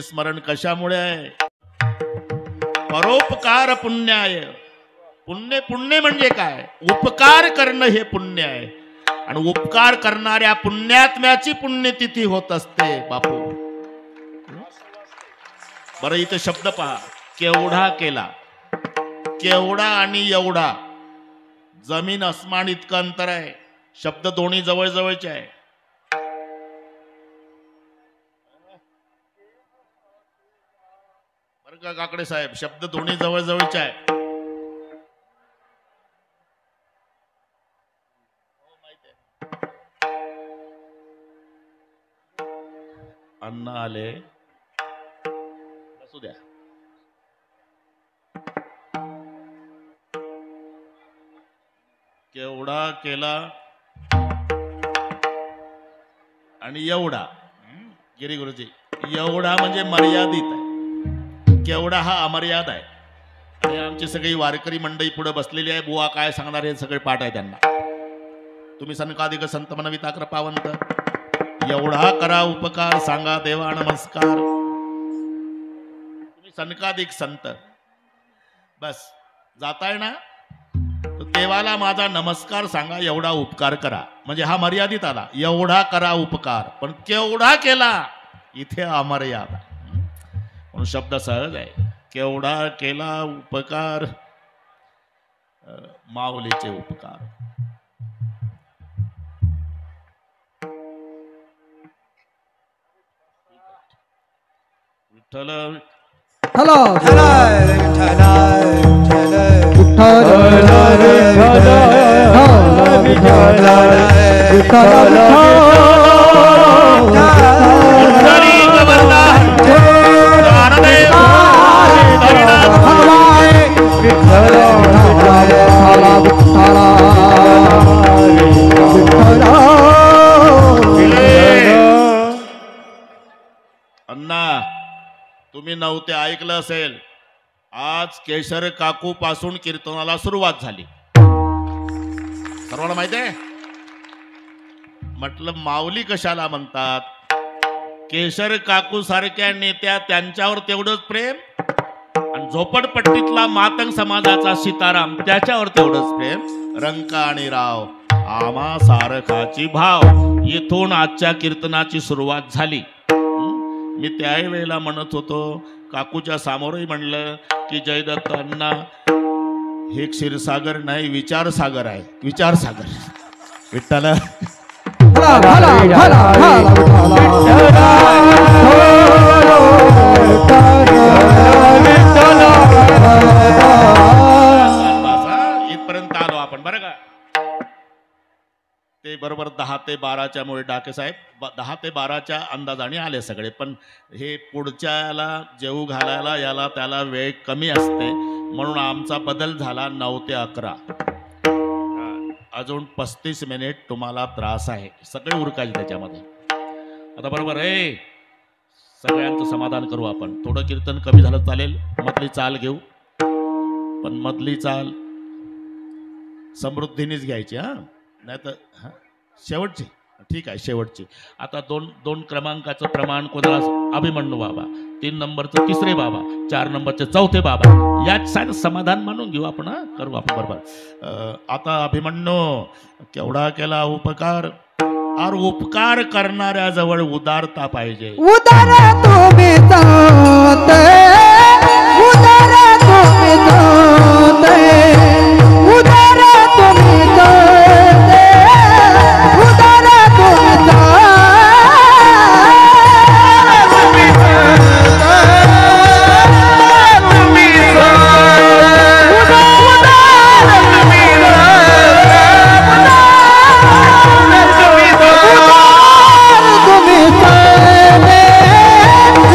स्मरण कशामुळे आहे? परोपकार पुण्याय. पुण्य पुण्य म्हणजे काय? उपकार करणं हे पुण्य आहे. आणि उपकार करणाऱ्या पुण्यात्म्याची पुण्यतिथी होत असते बापू. बरं इथे शब्द पहा, केवढा केला. केवढा आणि एवढा जमीन अस्मान इतकं अंतर आहे. शब्द दोन्ही जवळ जवळचे आहे. बरं का काकडे साहेब, शब्द दोन्ही जवळ जवळचे आहे. अण्णा आले, बसू द्या. केवढा केला आणि एवढा. गिरी गुरुजी, एवढा म्हणजे मर्यादित आहे. केवढा हा अमर्याद आहे. आणि आमची सगळी वारकरी मंडळी पुढे बसलेली आहे. बुवा काय सांगणार हे सगळे पाठ आहे त्यांना. तुम्ही सनकादिक संत मनविता कृपावंत. एवढा करा उपकार, सांगा देवा नमस्कार. तुम्ही सनकादिक संत. बस जाताय ना, तर देवाला माझा नमस्कार सांगा, एवढा उपकार करा. म्हणजे हा मर्यादित आला. एवढा करा उपकार, पण केवढा केला इथे अमर्यादा. म्हणून शब्द सहज आहे. केवढा केला उपकार, माऊलीचे उपकार. विठ्ठल
हॅलो
अण्णा, तुम्ही नव्हते ऐकलं असेल, आज केशर काकू पासून कीर्तनाला सुरुवात झाली. सर्वांना माहिती आहे. म्हटलं माऊली कशाला म्हणतात? केशर काकू सारख्या नेत्या, त्यांच्यावर तेवढंच प्रेम. आणि झोपडपट्टीतला मातंग समाजाचा सीताराम, त्याच्यावर तेवढंच प्रेम. रंका आणि राव आम्हा सारखाची भाव. इथून आजच्या कीर्तनाची सुरुवात झाली. मी त्यावेळेला म्हणत होतो, काकूच्या सामोरही म्हणलं की जयदत्त अण्णा हे क्षीरसागर नाही, विचारसागर आहे. विचारसागर. विठ्ठल इथपर्यंत आलो आपण. बरं का, ते बरोबर 10 ते 12च्या मुळे डाके साहेब 10 ते 12च्या अंदाजाने आले सगळे. पण हे पुढच्याला जेवू घालायला याला त्याला वेळ कमी असते, म्हणून आमचा बदल झाला 9 ते 11. अजून 35 मिनिट तुम्हाला त्रास आहे. सगळे उरकायचे त्याच्यामध्ये. आता बरोबर आहे, सगळ्यांचं समाधान करू आपण. थोडं कीर्तन कमी झालं चालेल. मधली चाल घेऊ, पण मधली चाल समृद्धीनेच घ्यायची. हा, नाही तर शेवटची. ठीक आहे, शेवटची. आता दोन क्रमांकाचं प्रमाण कोणाला? अभिमन्यू बाबा. 3 नंबरचं तिसरे बाबा, 4 नंबरचे चौथे बाबा. यात समाधान मानून घेऊ आपण. करू आपण बरोबर. आता अभिमन्यू, केवढा केला उपकार. और उपकार करणाऱ्याजवळ उदारता पाहिजे.
उदार तुम्ही जाते, उदार तुम्ही जाते, उदार तुम्ही जाते, उदार तुम्ही जाते.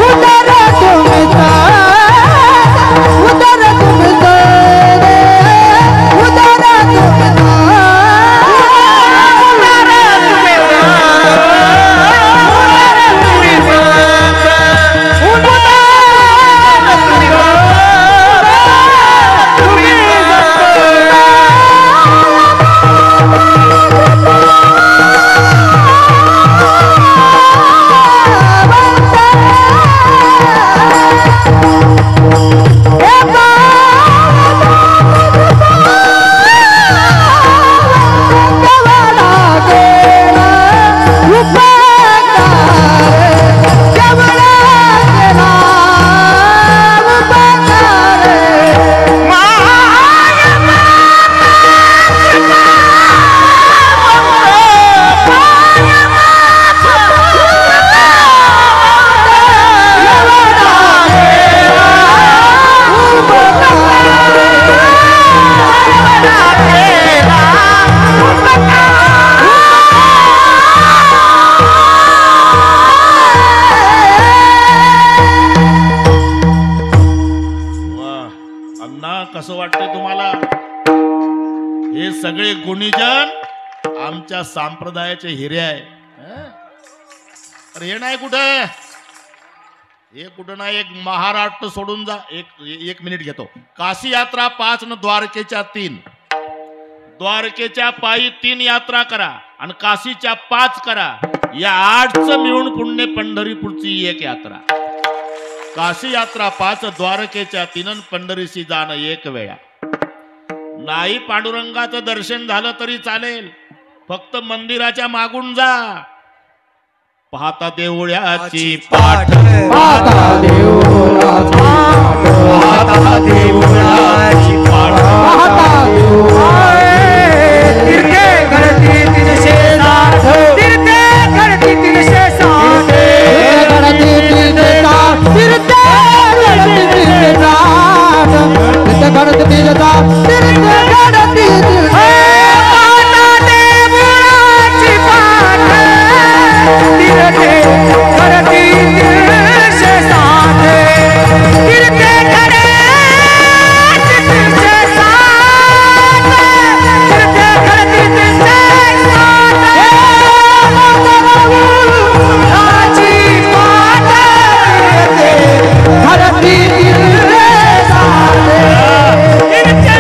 उदार
कसं वाटतंय तुम्हाला? हे सगळे गुणीजन आमच्या संप्रदायाचे हिरे आहे. अरे हे नाही कुठं, हे कुठं नाही. एक महाराष्ट्र सोडून जा. एक मिनिट घेतो. काशी यात्रा 5 न द्वारकेच्या 3. द्वारकेच्या पायी 3 यात्रा करा आणि काशीच्या 5 करा. या 8च मिळून पुण्य पंढरीपूरची 1 यात्रा. काशी यात्रा 5, द्वारकेच्या 3, पंढरीशी जाणं 1 वेळा. नाही पांडुरंगाचं दर्शन झालं तरी चालेल, फक्त मंदिराच्या मागून जा. पाहता देवळ्याची पाठ,
पाहता देवळाची पाठ,
पाहता देवळाची पाठ,
पाहता
तीर्थे घडती 360, तीर्थे घडती 360,
घडती 360, तीर्थे घडती 360, तीर्थे घडती 360, तीर्थे घडती 360.
पाहता देवळाची पाठ, तीर्थे घडती 360, तीर्थे घडती 360, तीर्थे घडती 360, देवळाची पाठ, तीर्थे
घडती 360,
तीर्थे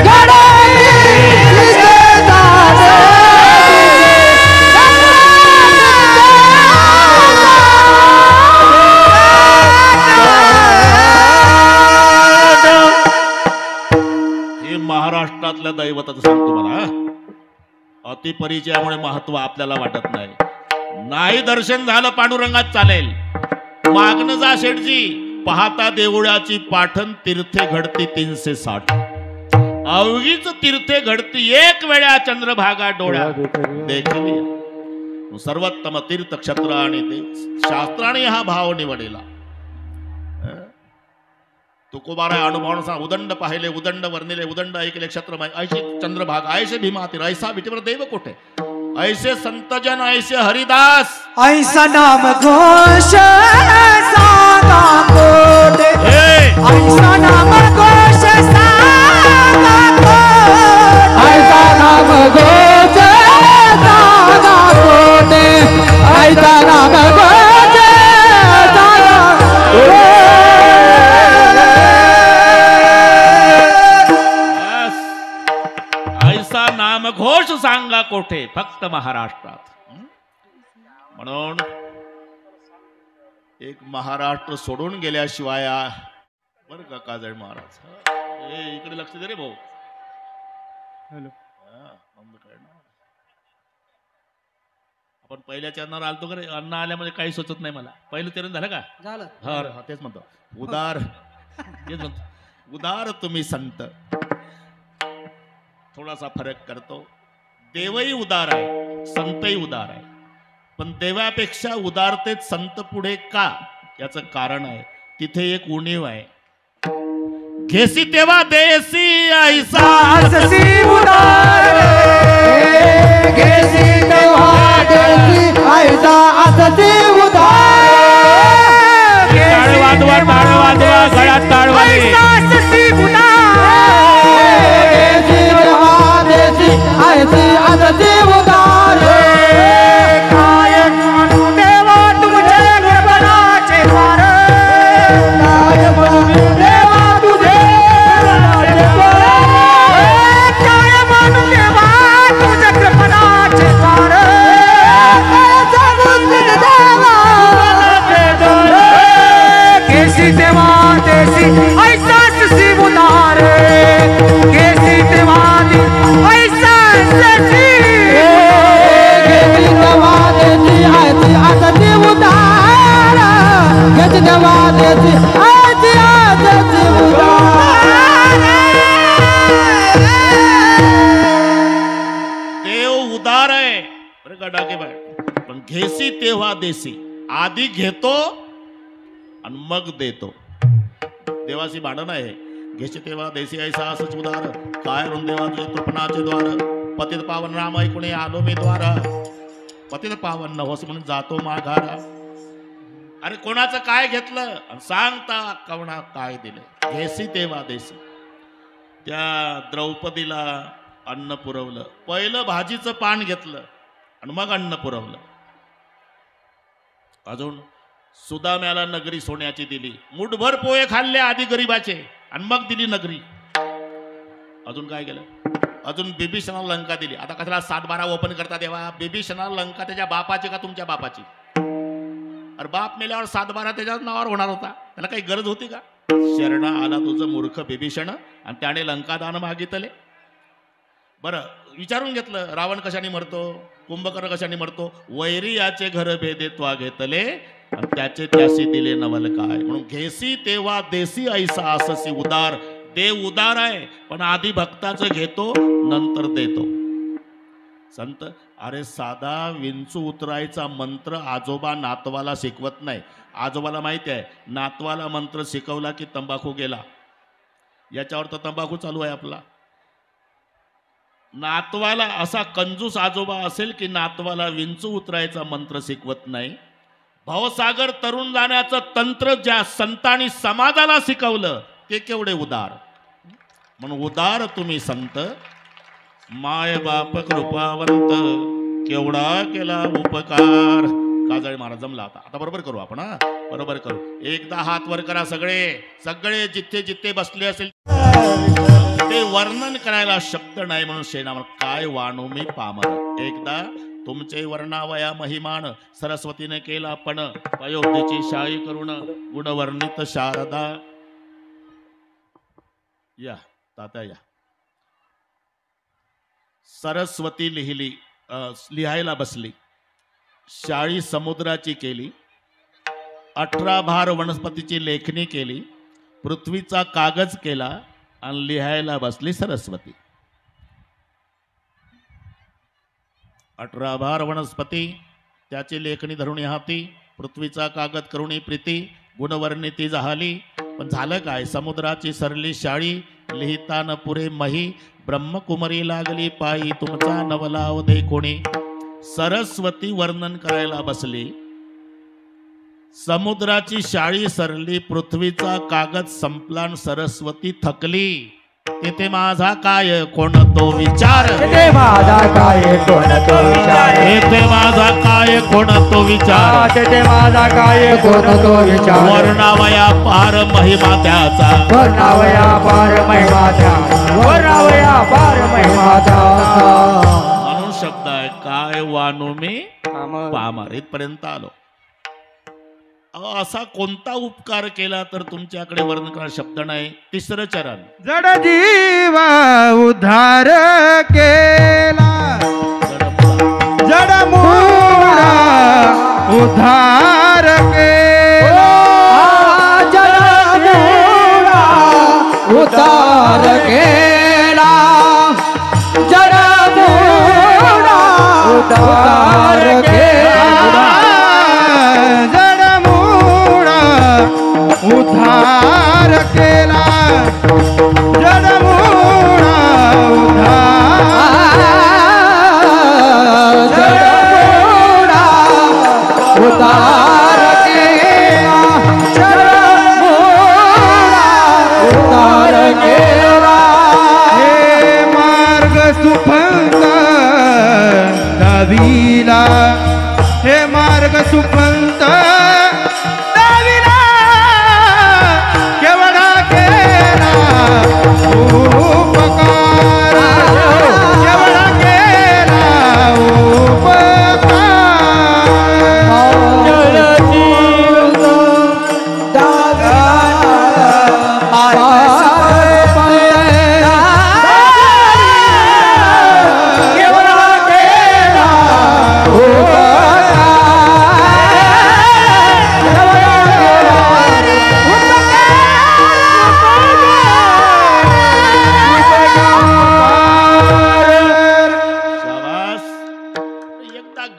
हे महाराष्ट्रातल्या दैवताचं सांगतो मला. अतिपरिचयामुळे महत्व आपल्याला वाटत नाही. नाही दर्शन झालं पांडुरंगात चालेल, मागणं जा शेठजी. पाहता देवळाची पाठन, तीर्थे घडती 360. अवघीच तीर्थे घडती 1 वेळा, चंद्रभागा डोळ्या देखली. सर्वोत्तम तीर्थ क्षत्र आणि शास्त्राने हा भाव निवडलेला. तुकोबारा अनुभवानं सांग. उदंड पाहिले, उदंड वर्णिले, उदंड ऐकले क्षत्रमय, ऐसे चंद्रभाग, ऐसे भीमातीर, ऐसा विटीवर देव कोठे, ऐसे संतजन, ऐसे हरिदास.
ऐसा नाम घोष सागा कोटे, ऐसा नाम घोष सागा कोटे,
ऐसा नाम घोष सागा कोटे, ऐसा नाम घोष सागा कोटे.
ऐसा नामघोष सांगा कोठे, फक्त महाराष्ट्रात. म्हणून एक महाराष्ट्र सोडून गेल्याशिवाय बर का काजळ महाराज. इकडे लक्ष दे रे भाऊ. आपण पहिल्या चरणावर आलतो का रे? अन्न आल्यामध्ये काही सुचत नाही मला. पहिलं चरण झालं का?
झालं.
हा तेच म्हणतो. उदार तेच म्हणतो. उदार तुम्ही संत. थोडासा फरक करतो. देवही उदार आहे, संतही उदार आहे, पण देवापेक्षा उदारतेत संत पुढे का, याचं कारण आहे. तिथे एक उणीव आहे. घेसी तेव्हा देसी ऐसा
आससी उदार,
घेसी तेव्हा देसी ऐसा असती उदार.
टाळ वाजवा, टाळ वाजवा, गळ्यात टाळ वाजवा.
ऐसा आससी उदार,
घेसी तेव्हा देसी ऐसी असती उदार.
काय म्हणू देवा तुझे गणपणाचे द्वार,
काय म्हणू देवा तुझे गणपणाचे द्वार.
काय म्हणू देवा तुझे गणपणाचे द्वार,
काय सांगू तुझे देवा
केसी तेव्हा देसी ऐसा आससी उदार, केसी तेव्हा ऐसा आससी.
घेसी तेव्हा देसी ऐसी असती उदार. घेसी तेव्हा देसी ऐसी असती उदार.
देव उदार आहे बरं का डाकेबाई, पण घेसी तेव्हा देसी. आधी घेतो आणि मग देतो. देवाशी भांडण आहे. घेसी तेव्हा देसी ऐसा असच उदार. काय ऋण देवा तुझे कृपणाचे द्वार. पतित पावन राम ऐकुणे आलो मी द्वार. पतित पावन नवस म्हणून जातो माघारा. अरे कोणाचं काय घेतलं आणि सांगता कवणा काय दिलं. घेसी तेव्हा देसी. त्या द्रौपदीला अन्न पुरवलं. पहिलं भाजीचं पान घेतलं आणि मग अन्न पुरवलं. अजून सुदाम्याला नगरी सोन्याची दिली. मुठभर पोहे खाल्ले आधी गरीबाचे आणि मग दिली नगरी. अजून काय केलं? अजून बिभीषणाला लंका दिली. आता कशाला 7-12 ओपन करता देवा? बिभीषणाला लंका त्याच्या बापाची का तुमच्या बापाची? अरे बाप मेल्यावर 7-12 त्याच्याच नावावर होणार होता. त्याला काही गरज होती का? शरणा आला तुझं मूर्ख बिभीषण आणि त्याने लंका दान मागितले. बरं विचारून घेतलं रावण कशाने मरतो, कुंभकर्ण कशाने मरतो? वैरी याचे घर भेदेत्वा घेतले आणि त्याचे त्याशी दिले नवल काय. म्हणून घेसी तेव्हा देसी ऐसा अससी उदार. देव उदार आहे पण आधी भक्ताचं घेतो नंतर देतो. संत अरे साधा विंचू उतरायचा मंत्र आजोबा नातवाला शिकवत नाही. आजोबाला माहिती आहे नातवाला मंत्र शिकवला की तंबाखू गेला. याच्यावर तर तंबाखू चालू आहे आपला. नातवाला असा कंजूस आजोबा असेल की नातवाला विंचू उतरायचा मंत्र शिकवत नाही. भवसागर तरुण जाण्याचं तंत्र ज्या संतांनी समाजाला शिकवलं ते केवढे उदार. म्हणून उदार तुम्ही संत. माय बाप कृपावंत केवढा केला उपकार. काजळे महाराज जमला. आता बरोबर करू आपण. हा बरोबर करू. एकदा हात वर करा सगळे. सगळे जिथे जिथे बसले असेल ते वर्णन करायला शब्द नाही म्हणून शेणावर काय वाणू मी पामर. एकदा तुमचे वर्णावया महिमान सरस्वतीने केला पण अयोध्येची शाही करुण गुणवर्णित शारदा. या तात्या या. सरस्वती लिहायला बसली. शाळी समुद्राची केली. 18 भार वनस्पतीची लेखणी केली. पृथ्वीचा कागज केला आणि लिहायला बसली सरस्वती. 18 भार वनस्पती त्याची लेखणी धरुणी हाती. पृथ्वीचा कागद करुणी प्रीती गुणवर्णिती जहाली. पण झालं काय? समुद्राची सरली शाळी लिहितान पुरे मही. ब्रह्मकुमारी लागली पायी तुमचा नवलाव दे कोणी. सरस्वती वर्णन करायला बसली. समुद्राची शाळी सरली. पृथ्वीचा कागद संपला आणि सरस्वती थकली. तेथे माझा काय कोण तो विचार.
तेथे माझा काय कोण तो विचार.
तेथे माझा काय कोण तो विचार.
तेथे माझा काय कोण तो विचार.
वर्णावया पार महिमा त्याचा.
वर्णावया पार महिमा त्याचा. वर्णावया पार महिमा त्याचा.
म्हणून शब्द आहे काय वाणू मी पामर. इथपर्यंत आलो. असा कोणता उपकार केला तर तुमच्याकडे वर्णन करा शब्द नाही. तिसरं चरण.
जड जीव उद्धार केला. जड मुळा उद्धार केला.
जड मुळा उद्धार केला. जड मुळा उद्धार केला.
उद्धार केला. जडमुळा उद्धार.
जडमुळा उद्धार केला. जडमुळा उद्धार केला.
हे मार्ग सुफंत दाविला. हे मार्ग सुफंत उपकार. एवढा केला उपकार.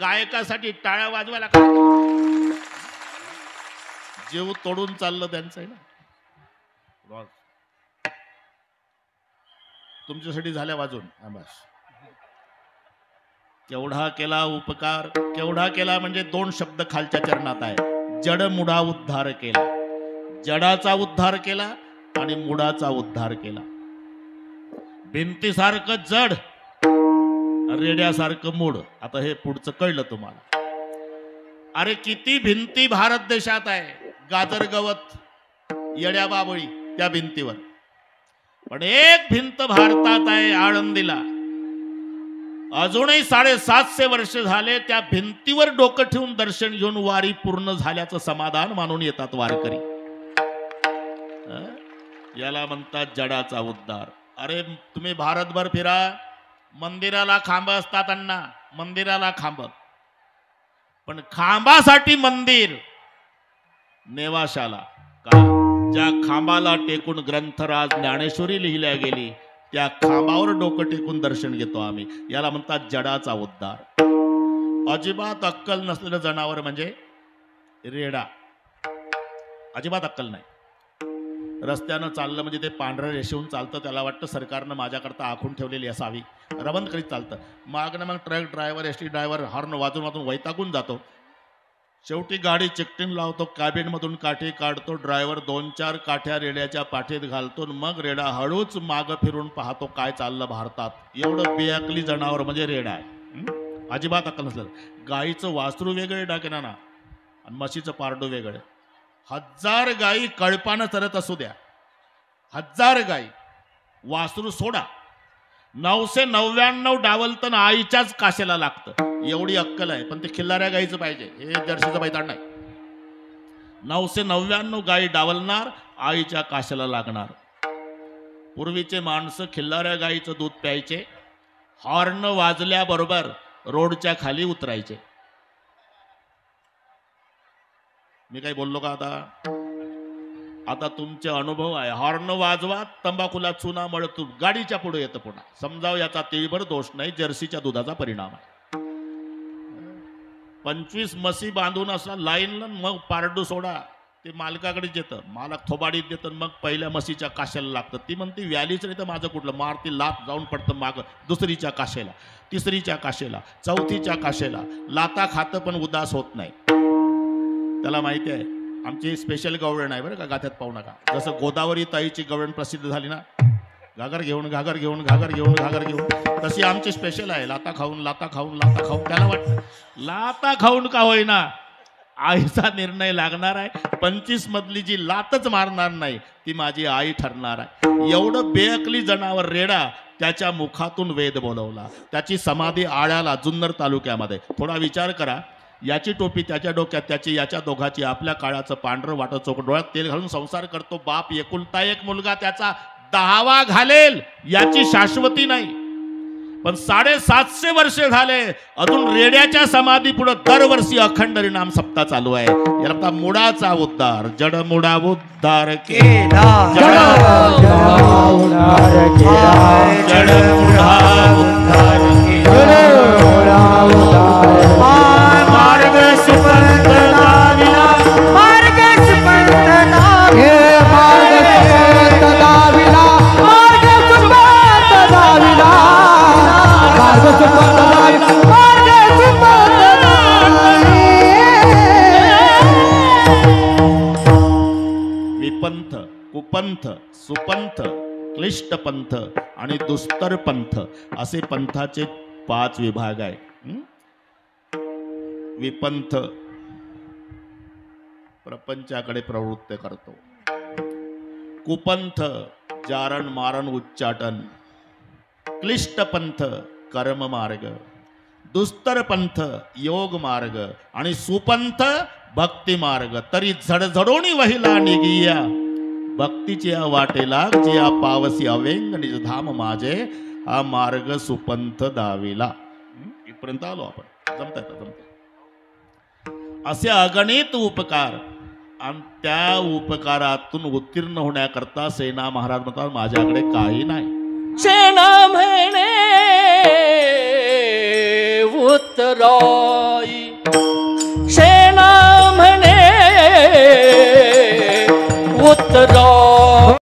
गायकासाठी टाळ्या वाजवायला काय? जीव तोडून चाललं त्यांचं आहे ना. तुमच्यासाठी झाल्या वाजून. बस. केवढा केला उपकार. केवढा केला म्हणजे 2 शब्द खालच्या चरणात आहे. जड मुडा उद्धार केला. जडाचा उद्धार केला आणि मुडाचा उद्धार केला. भिंतीसारखं जड, रेड्यासारखं मूड. आता हे पुढचं कळलं तुम्हाला. अरे किती भिंती भारत देशात आहे, गाजर गवत येड्या बाबळी त्या भिंतीवर, पण एक भिंत भारतात आहे आळंदीला. अजूनही 750 वर्ष झाले त्या भिंतीवर डोकं ठेवून दर्शन घेऊन वारी पूर्ण झाल्याचं समाधान मानून येतात वारकरी. याला म्हणतात जडाचा उद्धार. अरे तुम्ही भारतभर फिरा, मंदिराला खांब असतात अण्णा, मंदिराला खांब, पण खांबासाठी मंदिर नेवाशाला का? ज्या खांबाला टेकून ग्रंथराज ज्ञानेश्वरी लिहिल्या गेली त्या खांबावर डोकं टेकून दर्शन घेतो आम्ही. याला म्हणतात जडाचा उद्धार. अजिबात अक्कल नसलेलं जनावर म्हणजे रेडा. अजिबात अक्कल नाही. रस्त्यानं चाललं म्हणजे ते पांढऱ्या रेषेहून चालतं, त्याला वाटतं सरकारनं माझ्याकरता आखून ठेवलेली असावी, रवंत करीत चालतं. मागणं मग truck driver, ST driver horn वाजून वाजून वैतागून जातो. शेवटी गाडी चिकटीन लावतो, कॅबिनमधून काठी काढतो, ड्रायव्हर 2-4 काठ्या रेड्याच्या पाठीत घालतो, मग रेडा हळूच मागं फिरून पाहतो काय चाललं भारतात. एवढं बेअकली जनावर म्हणजे रेडा आहे. अजिबात अक्कल नसलं. गाईचं वासरू वेगळे डाकेना ना, आणि म्हशीचं पारडं वेगळं. 1000 गाई कळपानं चरत असू द्या, 1000 गाई, वासरू सोडा, 999 डावलतं आईच्याच काशेला लागतं. एवढी अक्कल आहे, पण ते खिल्लाऱ्या गाईचं पाहिजे, हे जर्सीचं बैताड नाही. 999 गाई डावलणार, आईच्या काशेला लागणार. पूर्वीचे माणसं खिल्लाऱ्या गाईचं दूध प्यायचे, हॉर्न वाजल्याबरोबर रोडच्या खाली उतरायचे. मी काही बोललो का आता तुमचे अनुभव आहे. हॉर्न वाजवा, तंबाखूला चुना मळतो, गाडीच्या पुढे येतं पुन्हा. समजाव याचा तीळभर दोष नाही, जर्सीच्या दुधाचा परिणाम आहे. 25 म्हशी बांधून असला लाईनला, मग पारडू सोडा, ते मालकाकडेच येतं, मालक थोबाडीत देतं, मग पहिल्या म्हशीच्या काशेला लागतं. ती म्हणते व्यालीच नाही तर माझं कुठलं, मारती लात जाऊन पडतं मागं, दुसरीच्या काशेला, तिसरीच्या काशेला, चौथीच्या काशेला. लाता खातं पण उदास होत नाही. त्याला माहिती आहे आमची स्पेशल गवळण आहे बरं का, गाथ्यात पाहू नका. जसं गोदावरी ताईची गवळण प्रसिद्ध झाली ना, घागर घेऊन घागर घेऊन घागर घेऊन घागर घेऊन, तशी आमची स्पेशल आहे. लाता खाऊन लाता खाऊन लाता खाऊन. त्याला वाटतं लाता खाऊन का होईना आईचा निर्णय लागणार आहे. 25 मधली जी लातच मारणार नाही ती माझी आई ठरणार आहे. एवढं बेअकली जनावर रेडा, त्याच्या मुखातून वेद बोलवला. त्याची समाधी आळ्याला, जुन्नर तालुक्यामध्ये. थोडा विचार करा, याची टोपी त्याच्या डोक्यात, त्याची याच्या दोघाची, आपल्या काळाचं पांढरं वाटत चोख, डोळ्यात तेल घालून संसार करतो. बाप एकुलता एक मुलगा, त्याचा 10वा घालेल याची शाश्वती नाही. पण 750 वर्षे झाले अजून रेड्याच्या समाधी पुढे दरवर्षी अखंड हरिनाम सप्ताह चालू आहे. याला मुडाचा उद्धार, जड मुडा उद्धार केला, जड मुडा उद्धार
मार्ग सुपंथ दाविला, मार्ग सुपंथ दाविला, मार्ग सुपंथ दाविला, मार्ग सुपंथ दाविला, मार्ग सुपंथ दाविला, मार्ग सुपंथ दाविला.
विपंथ, कुपंथ, सुपंथ, क्लिष्ट पंथ आणि दुस्तर पंथ असे पंथाचे 5 विभाग आहे. विपंथ प्रपंचाकडे प्रवृत्त करतो. कुपंथ जारण मारण उच्चाटन. क्लिष्ट पंथ कर्म मार्ग. दुस्तर पंथ योग मार्ग आणि सुपंथ भक्ती मार्ग. तरी झडझडोनी वहिला निगिया भक्तीच्या वाटेला, जिया पावसी अवेंग निज धाम माझे, हा मार्ग सुपंथ दाविला. इथपर्यंत आलो आपण. जमतंय. असे अगणित उपकार, आणि त्या उपकारातून उत्तीर्ण होण्याकरता सेना महाराज म्हणतात माझ्याकडे काही नाही.
सेना म्हणे उत्तराई